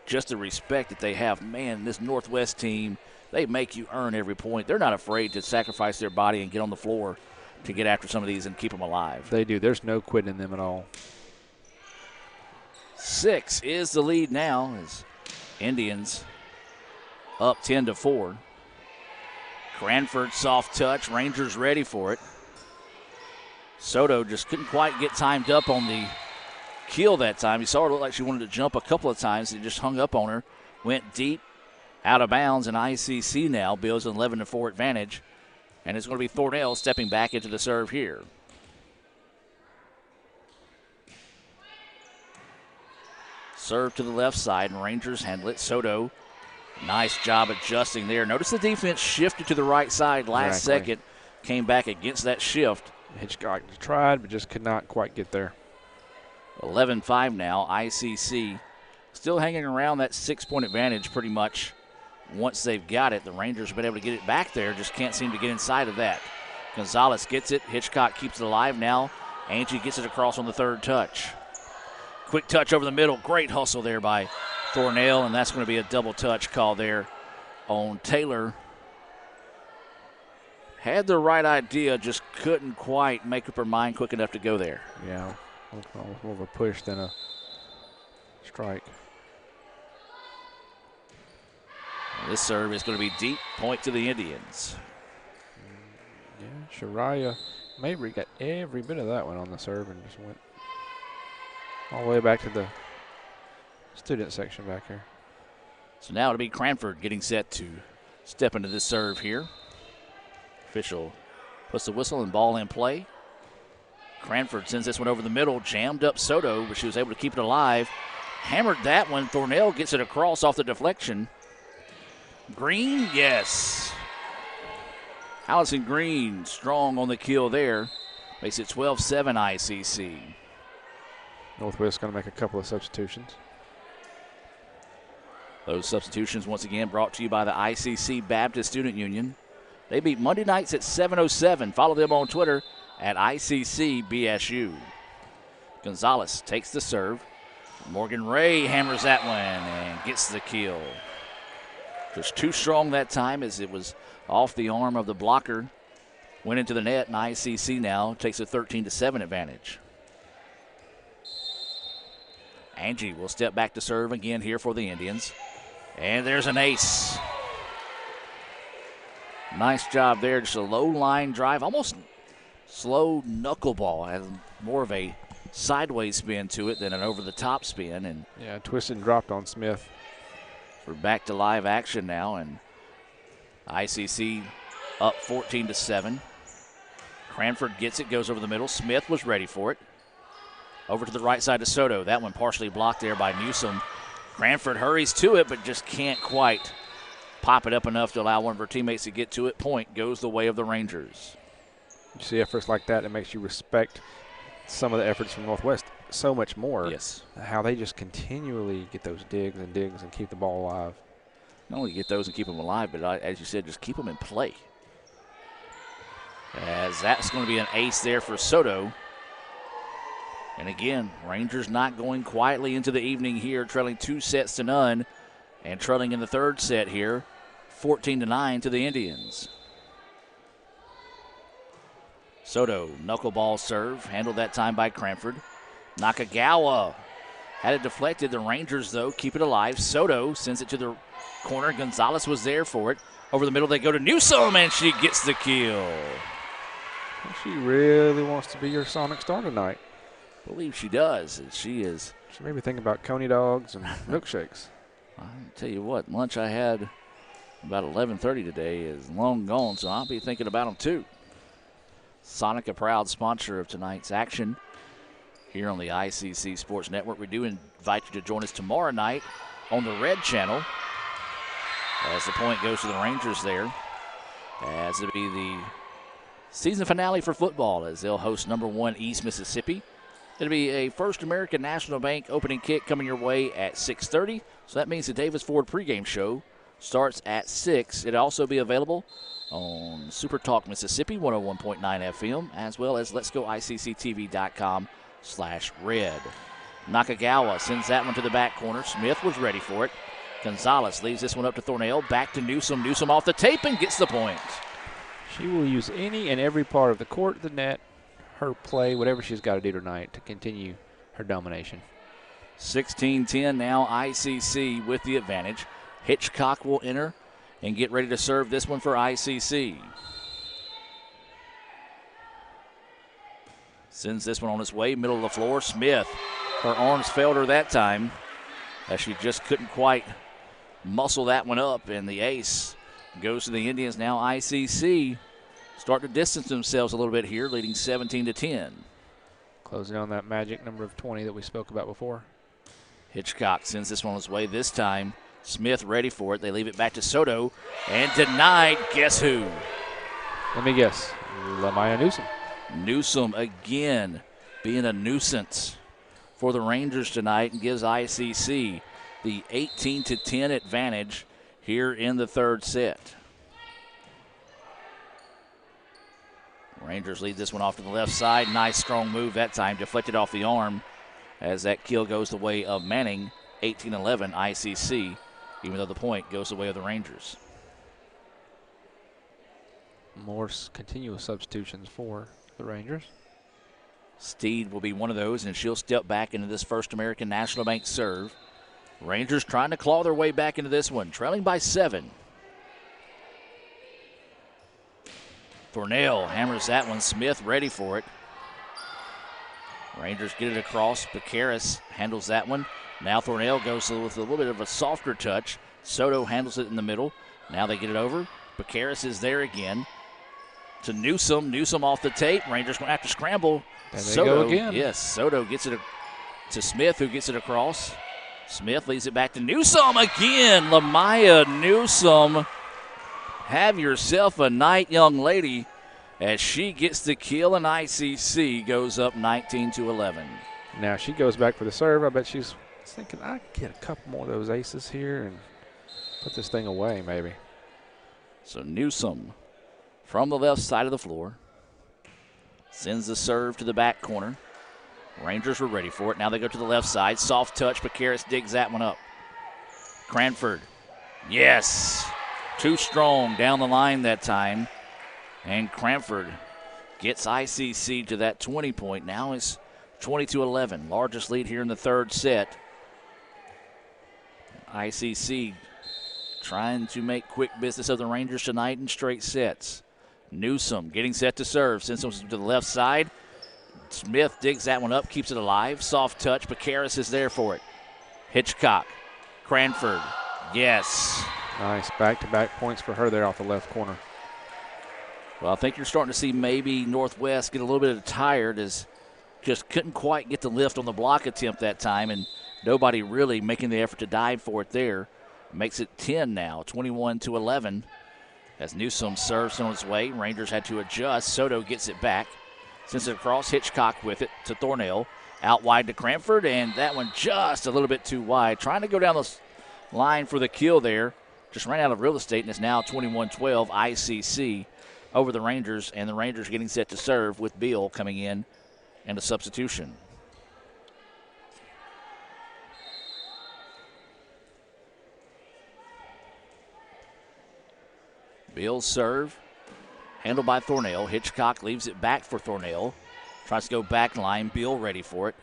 [SPEAKER 11] just the respect that they have. Man, this Northwest team, they make you earn every point. They're not afraid to sacrifice their body and get on the floor to get after some of these and keep them alive.
[SPEAKER 12] They do. There's no quitting in them at all.
[SPEAKER 11] 6 is the lead now as Indians up 10-4. Cranford soft touch. Rangers ready for it. Soto just couldn't quite get timed up on the kill that time. You saw her look like she wanted to jump a couple of times. It just hung up on her. Went deep, out of bounds, and ICC now builds an 11-4 advantage. And it's going to be Thornell stepping back into the serve here. Serve to the left side, and Rangers handle it. Soto, nice job adjusting there. Notice the defense shifted to the right side last second. Came back against that shift.
[SPEAKER 12] Hitchcock tried, but just could not quite get there.
[SPEAKER 11] 11-5 now. ICC still hanging around that 6-point advantage pretty much. Once they've got it, the Rangers have been able to get it back there, just can't seem to get inside of that. Gonzalez gets it. Hitchcock keeps it alive now. Angie gets it across on the third touch. Quick touch over the middle. Great hustle there by Thornell, and that's going to be a double touch call there on Taylor. Had the right idea, just couldn't quite make up her mind quick enough to go there.
[SPEAKER 12] Yeah, more of a push than a strike.
[SPEAKER 11] This serve is going to be deep, point to the Indians.
[SPEAKER 12] Yeah, Shariah Mabry got every bit of that one on the serve and just went all the way back to the student section back here.
[SPEAKER 11] So now it'll be Cranford getting set to step into this serve here. Official puts the whistle and ball in play. Cranford sends this one over the middle, jammed up Soto, but she was able to keep it alive. Hammered that one. Thornell gets it across off the deflection. Green, yes. Allison Green strong on the kill there. Makes it 12-7 ICC.
[SPEAKER 12] Northwest going to make a couple of substitutions.
[SPEAKER 11] Those substitutions once again brought to you by the ICC Baptist Student Union. They beat Monday nights at 7:07. Follow them on Twitter at ICCBSU. Gonzalez takes the serve. Morgan Ray hammers that one and gets the kill. Just too strong that time as it was off the arm of the blocker. Went into the net, and ICC now takes a 13-7 advantage. Angie will step back to serve again here for the Indians. And there's an ace. Nice job there. Just a low line drive, almost slow knuckleball. Has more of a sideways spin to it than an over-the-top spin. And
[SPEAKER 12] yeah, twisted and dropped on Smith.
[SPEAKER 11] We're back to live action now, and ICC up 14-7. Cranford gets it, goes over the middle. Smith was ready for it. Over to the right side to Soto. That one partially blocked there by Newsom. Cranford hurries to it, but just can't quite pop it up enough to allow one of her teammates to get to it. Point goes the way of the Rangers.
[SPEAKER 12] You see efforts like that, it makes you respect some of the efforts from Northwest so much more.
[SPEAKER 11] Yes.
[SPEAKER 12] How they just continually get those digs and keep the ball alive.
[SPEAKER 11] Not only get those and keep them alive, but as you said, just keep them in play. As that's going to be an ace there for Soto. And again, Rangers not going quietly into the evening here, trailing 2-0 and trailing in the third set here, 14-9 to the Indians. Soto, knuckleball serve, handled that time by Cranford. Nakagawa had it deflected. The Rangers, though, keep it alive. Soto sends it to the corner. Gonzalez was there for it. Over the middle, they go to Newsom, and she gets the kill.
[SPEAKER 12] She really wants to be your Sonic star tonight.
[SPEAKER 11] I believe she does. She is.
[SPEAKER 12] She may be thinking about coney dogs and milkshakes.
[SPEAKER 11] I'll tell you what, lunch I had about 11:30 today is long gone, so I'll be thinking about them too. Sonic, a proud sponsor of tonight's action here on the ICC Sports Network. We do invite you to join us tomorrow night on the Red Channel as the point goes to the Rangers there, as it'll be the season finale for football as they'll host number 1 East Mississippi. It'll be a First American National Bank opening kick coming your way at 6:30. So that means the Davis Ford pregame show starts at 6. It'll also be available on Super Talk Mississippi 101.9 FM, as well as letsgoicctv.com/red. Nakagawa sends that one to the back corner. Smith was ready for it. Gonzalez leaves this one up to Thornell. Back to Newsom. Newsom off the tape and gets the point.
[SPEAKER 12] She will use any and every part of the court, the net, her play, whatever she's got to do tonight to continue her domination.
[SPEAKER 11] 16-10 now, ICC with the advantage. Hitchcock will enter and get ready to serve this one for ICC. Sends this one on its way, middle of the floor. Smith, her arms failed her that time as she just couldn't quite muscle that one up, and the ace goes to the Indians. Now ICC start to distance themselves a little bit here, leading 17-10.
[SPEAKER 12] Closing on that magic number of 20 that we spoke about before.
[SPEAKER 11] Hitchcock sends this one his way. This time, Smith ready for it. They leave it back to Soto, and denied. Guess who?
[SPEAKER 12] Let me guess. Lamaya Newsom.
[SPEAKER 11] Newsom again being a nuisance for the Rangers tonight and gives ICC the 18-10 advantage here in the third set. Rangers lead this one off to the left side. Nice strong move that time. Deflected off the arm as that kill goes the way of Manning. 18-11 ICC, even though the point goes the way of the Rangers.
[SPEAKER 12] More continuous substitutions for the Rangers.
[SPEAKER 11] Steed will be one of those, and she'll step back into this First American National Bank serve. Rangers trying to claw their way back into this one, trailing by 7. Thornell hammers that one. Smith ready for it. Rangers get it across. Picaris handles that one. Now Thornell goes with a little bit of a softer touch. Soto handles it in the middle. Now they get it over. Picaris is there again. To Newsom. Newsom off the tape. Rangers going to have to scramble.
[SPEAKER 12] There they go again.
[SPEAKER 11] Yes, Soto gets it to Smith, who gets it across. Smith leaves it back to Newsom again. Lamaya Newsom. Have yourself a night, young lady, as she gets the kill, and ICC goes up 19-11.
[SPEAKER 12] Now she goes back for the serve. I bet she's thinking, I can get a couple more of those aces here and put this thing away maybe.
[SPEAKER 11] So Newsom from the left side of the floor sends the serve to the back corner. Rangers were ready for it. Now they go to the left side. Soft touch. Picaris digs that one up. Cranford Yes. Too strong down the line that time. And Cranford gets ICC to that 20-point. Now it's 20-11. Largest lead here in the third set. ICC trying to make quick business of the Rangers tonight in straight sets. Newsom getting set to serve. Sends him to the left side. Smith digs that one up, keeps it alive. Soft touch. Bakaris is there for it. Hitchcock. Cranford. Yes.
[SPEAKER 12] Nice back-to-back points for her there off the left corner.
[SPEAKER 11] Well, I think you're starting to see maybe Northwest get a little bit tired, as just couldn't quite get the lift on the block attempt that time, and nobody really making the effort to dive for it there. Makes it 10 now, 21-11. As Newsom serves on his way, Rangers had to adjust. Soto gets it back. Sends it across. Hitchcock with it to Thornell. Out wide to Cranford, and that one just a little bit too wide. Trying to go down the line for the kill there. Just ran out of real estate, and it's now 21-12 ICC over the Rangers, and the Rangers getting set to serve with Beal coming in and a substitution. Beal's serve, handled by Thornell. Hitchcock leaves it back for Thornell. Tries to go back line. Beal ready for it.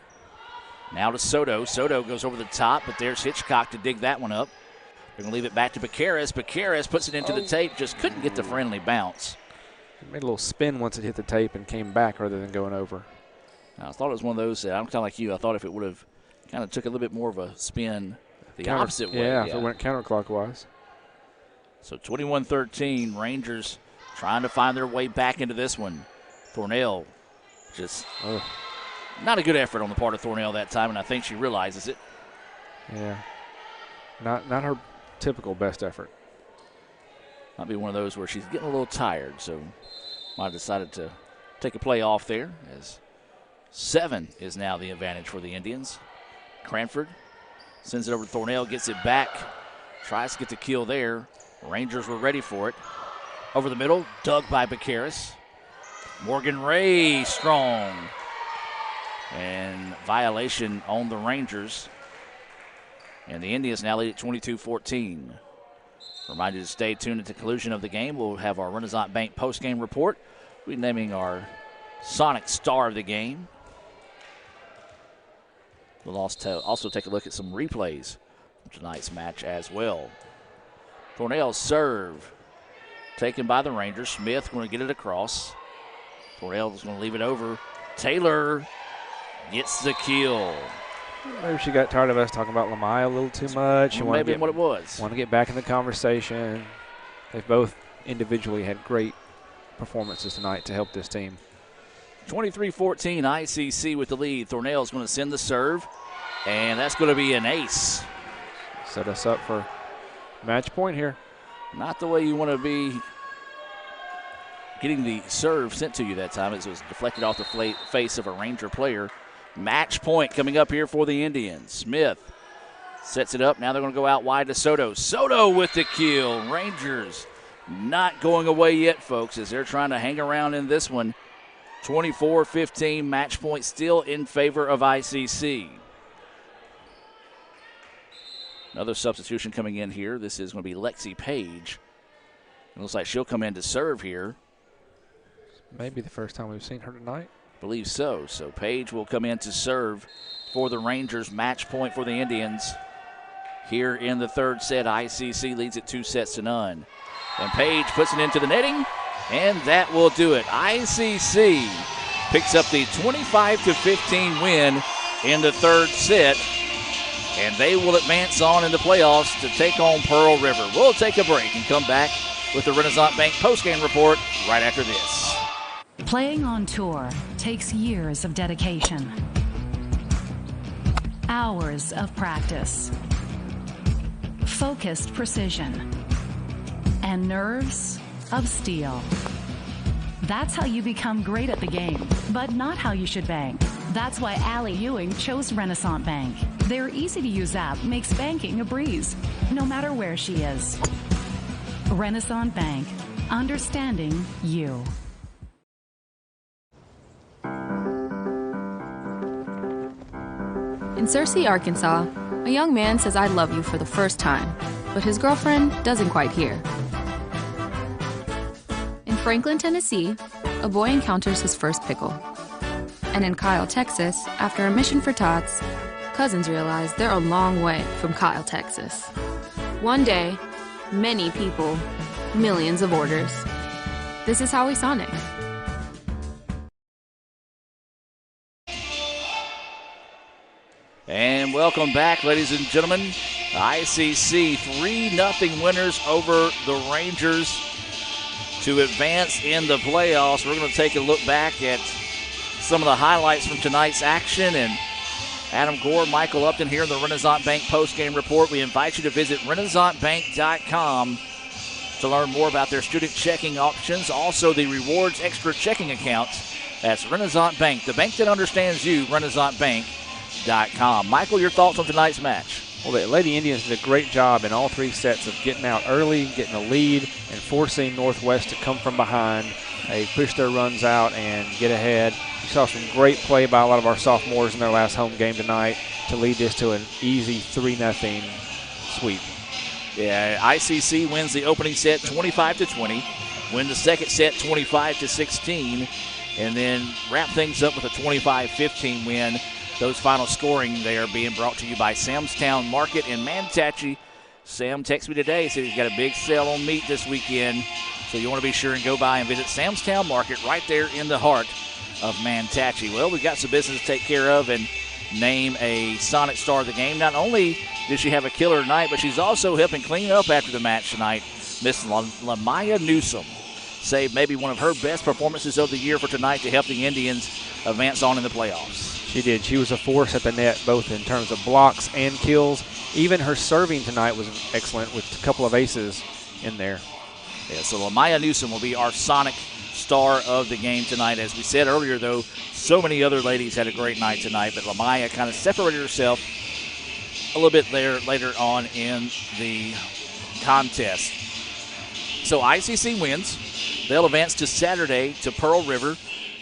[SPEAKER 11] Now to Soto. Soto goes over the top, but there's Hitchcock to dig that one up. They're going to leave it back to Bakaris. Bakaris puts it into the tape. Just couldn't get the friendly bounce.
[SPEAKER 12] It made a little spin once it hit the tape and came back rather than going over.
[SPEAKER 11] I thought it was one of those that I'm kind of like you. I thought if it would have kind of took a little bit more of a spin the opposite way.
[SPEAKER 12] Yeah, if it went counterclockwise.
[SPEAKER 11] So 21-13, Rangers trying to find their way back into this one. Thornell just not a good effort on the part of Thornell that time, and I think she realizes it.
[SPEAKER 12] Yeah, not her typical best effort.
[SPEAKER 11] Might be one of those where she's getting a little tired, so might have decided to take a play off there, as 7 is now the advantage for the Indians. Cranford sends it over to Thornell, gets it back, tries to get the kill there. Rangers were ready for it. Over the middle, dug by Bakaris. Morgan Ray strong. And violation on the Rangers. And the Indians now lead at 22-14. Remind you to stay tuned at the conclusion of the game. We'll have our Renaissance Bank postgame report. We'll be naming our Sonic Star of the game. We'll also take a look at some replays from tonight's match as well. Thornell's serve taken by the Rangers. Smith going to get it across. Thornell's going to leave it over. Taylor gets the kill.
[SPEAKER 12] Maybe she got tired of us talking about Lamaya a little too much.
[SPEAKER 11] Well, maybe what it was.
[SPEAKER 12] Want to get back in the conversation. They've both individually had great performances tonight to help this team.
[SPEAKER 11] 23-14, ICC with the lead. Thornell's going to send the serve, and that's going to be an ace.
[SPEAKER 12] Set us up for match point here.
[SPEAKER 11] Not the way you want to be getting the serve sent to you that time. It was deflected off the face of a Ranger player. Match point coming up here for the Indians. Smith sets it up. Now they're going to go out wide to Soto. Soto with the kill. Rangers not going away yet, folks, as they're trying to hang around in this one. 24-15, match point still in favor of ICC. Another substitution coming in here. This is going to be Lexi Page. It looks like she'll come in to serve here.
[SPEAKER 12] Maybe the first time we've seen her tonight.
[SPEAKER 11] Believe so. So Page will come in to serve for the Rangers. Match point for the Indians. Here in the third set, ICC leads it 2-0. And Page puts it into the netting, and that will do it. ICC picks up the 25-15 win in the third set, and they will advance on in the playoffs to take on Pearl River. We'll take a break and come back with the Renaissance Bank postgame report right after this.
[SPEAKER 18] Playing on tour takes years of dedication, hours of practice, focused precision, and nerves of steel. That's how you become great at the game, but not how you should bank. That's why Allie Ewing chose Renaissance Bank. Their easy-to-use app makes banking a breeze, no matter where she is. Renaissance Bank, understanding you.
[SPEAKER 20] In Searcy, Arkansas, a young man says I love you for the first time. but his girlfriend doesn't quite hear. In Franklin, Tennessee, a boy encounters his first pickle. And in Kyle, Texas, after a mission for tots, cousins realize they're a long way from Kyle, Texas. One day, many people, millions of orders. This is Howie Sonic.
[SPEAKER 11] And welcome back, ladies and gentlemen. ICC 3-0 winners over the Rangers to advance in the playoffs. We're going to take a look back at some of the highlights from tonight's action. And Adam Gore, Michael Upton here in the Renaissance Bank postgame report. We invite you to visit renaissancebank.com to learn more about their student checking options, also the rewards extra checking accounts. That's Renaissance Bank, the bank that understands you, renaissancebank.com. Michael, your thoughts on tonight's match?
[SPEAKER 12] Well, the Lady Indians did a great job in all three sets of getting out early, getting a lead, and forcing Northwest to come from behind. They pushed their runs out and get ahead. We saw some great play by a lot of our sophomores in their last home game tonight to lead this to an easy 3-0 sweep.
[SPEAKER 11] Yeah, ICC wins the opening set 25-20, win the second set 25-16, and then wrap things up with a 25-15 win. Those final scoring there being brought to you by Sam's Town Market in Manatee. Sam texted me today, said he's got a big sale on meat this weekend, so you want to be sure and go by and visit Sam's Town Market right there in the heart of Manatee. Well, we've got some business to take care of and name a Sonic Star of the game. Not only did she have a killer night, but she's also helping clean up after the match tonight. Miss Lamaya Newsom saved maybe one of her best performances of the year for tonight to help the Indians advance on in the playoffs.
[SPEAKER 12] She did. She was a force at the net, both in terms of blocks and kills. Even her serving tonight was excellent with a couple of aces in there.
[SPEAKER 11] Yeah, so Lamaya Newsom will be our Sonic Star of the game tonight. As we said earlier, though, so many other ladies had a great night tonight, but Lamaya kind of separated herself a little bit later on in the contest. So ICC wins. They'll advance to Saturday to Pearl River.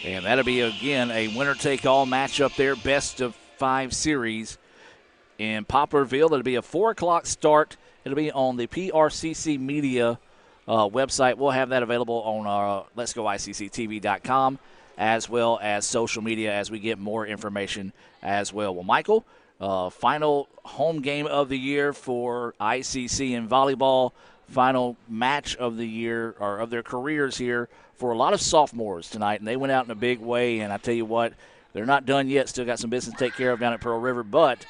[SPEAKER 11] And that'll be, again, a winner-take-all matchup there, best-of-5 series in Poplarville. It'll be a 4 o'clock start. It'll be on the PRCC Media website. We'll have that available on letsgoicctv.com as well as social media as we get more information as well. Well, Michael, final home game of the year for ICC in volleyball, final match of the year or of their careers here for a lot of sophomores tonight, and they went out in a big way. And I tell you what, they're not done yet. Still got some business to take care of down at Pearl River, but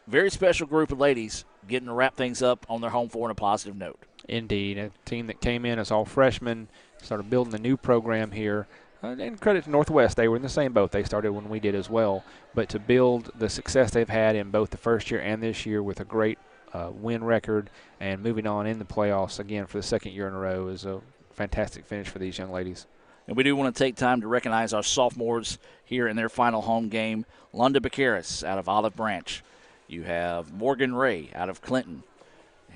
[SPEAKER 11] very special group of ladies getting to wrap things up on their home floor on a positive note.
[SPEAKER 12] Indeed, a team that came in as all freshmen, started building a new program here. And credit to Northwest, they were in the same boat. They started when we did as well. But to build the success they've had in both the first year and this year with a great win record and moving on in the playoffs again for the second year in a row is a fantastic finish for these young ladies.
[SPEAKER 11] And we do want to take time to recognize our sophomores here in their final home game. Lunda Bacaris out of Olive Branch. You have Morgan Ray out of Clinton.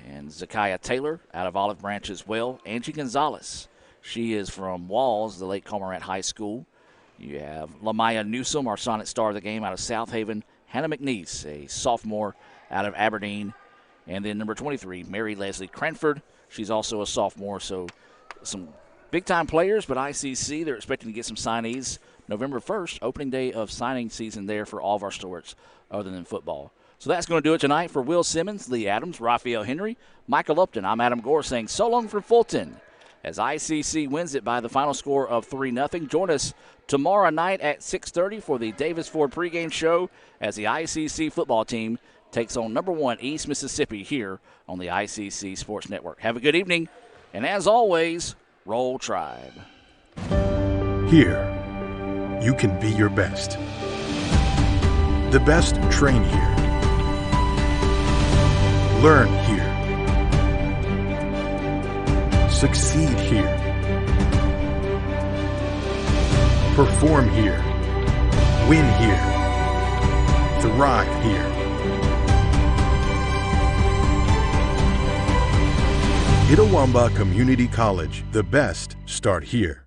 [SPEAKER 11] And Zakiah Taylor out of Olive Branch as well. Angie Gonzalez. She is from Walls, the Lake Cormorant High School. You have Lamaya Newsom, our Sonic Star of the game out of South Haven. Hannah McNeese, a sophomore out of Aberdeen. And then number 23, Mary Leslie Cranford. She's also a sophomore, so some big-time players, but ICC, they're expecting to get some signees November 1st, opening day of signing season there for all of our sports other than football. So that's going to do it tonight for Will Simmons, Lee Adams, Raphael Henry, Michael Upton. I'm Adam Gore saying so long from Fulton as ICC wins it by the final score of 3-0. Join us tomorrow night at 6:30 for the Davis Ford pregame show as the ICC football team takes on number 1 East Mississippi here on the ICC Sports Network. Have a good evening, and as always, Roll Tribe.
[SPEAKER 7] Here, you can be your best. The best train here. Learn here. Succeed here. Perform here. Win here. Thrive here. Itawamba Community College. The best start here.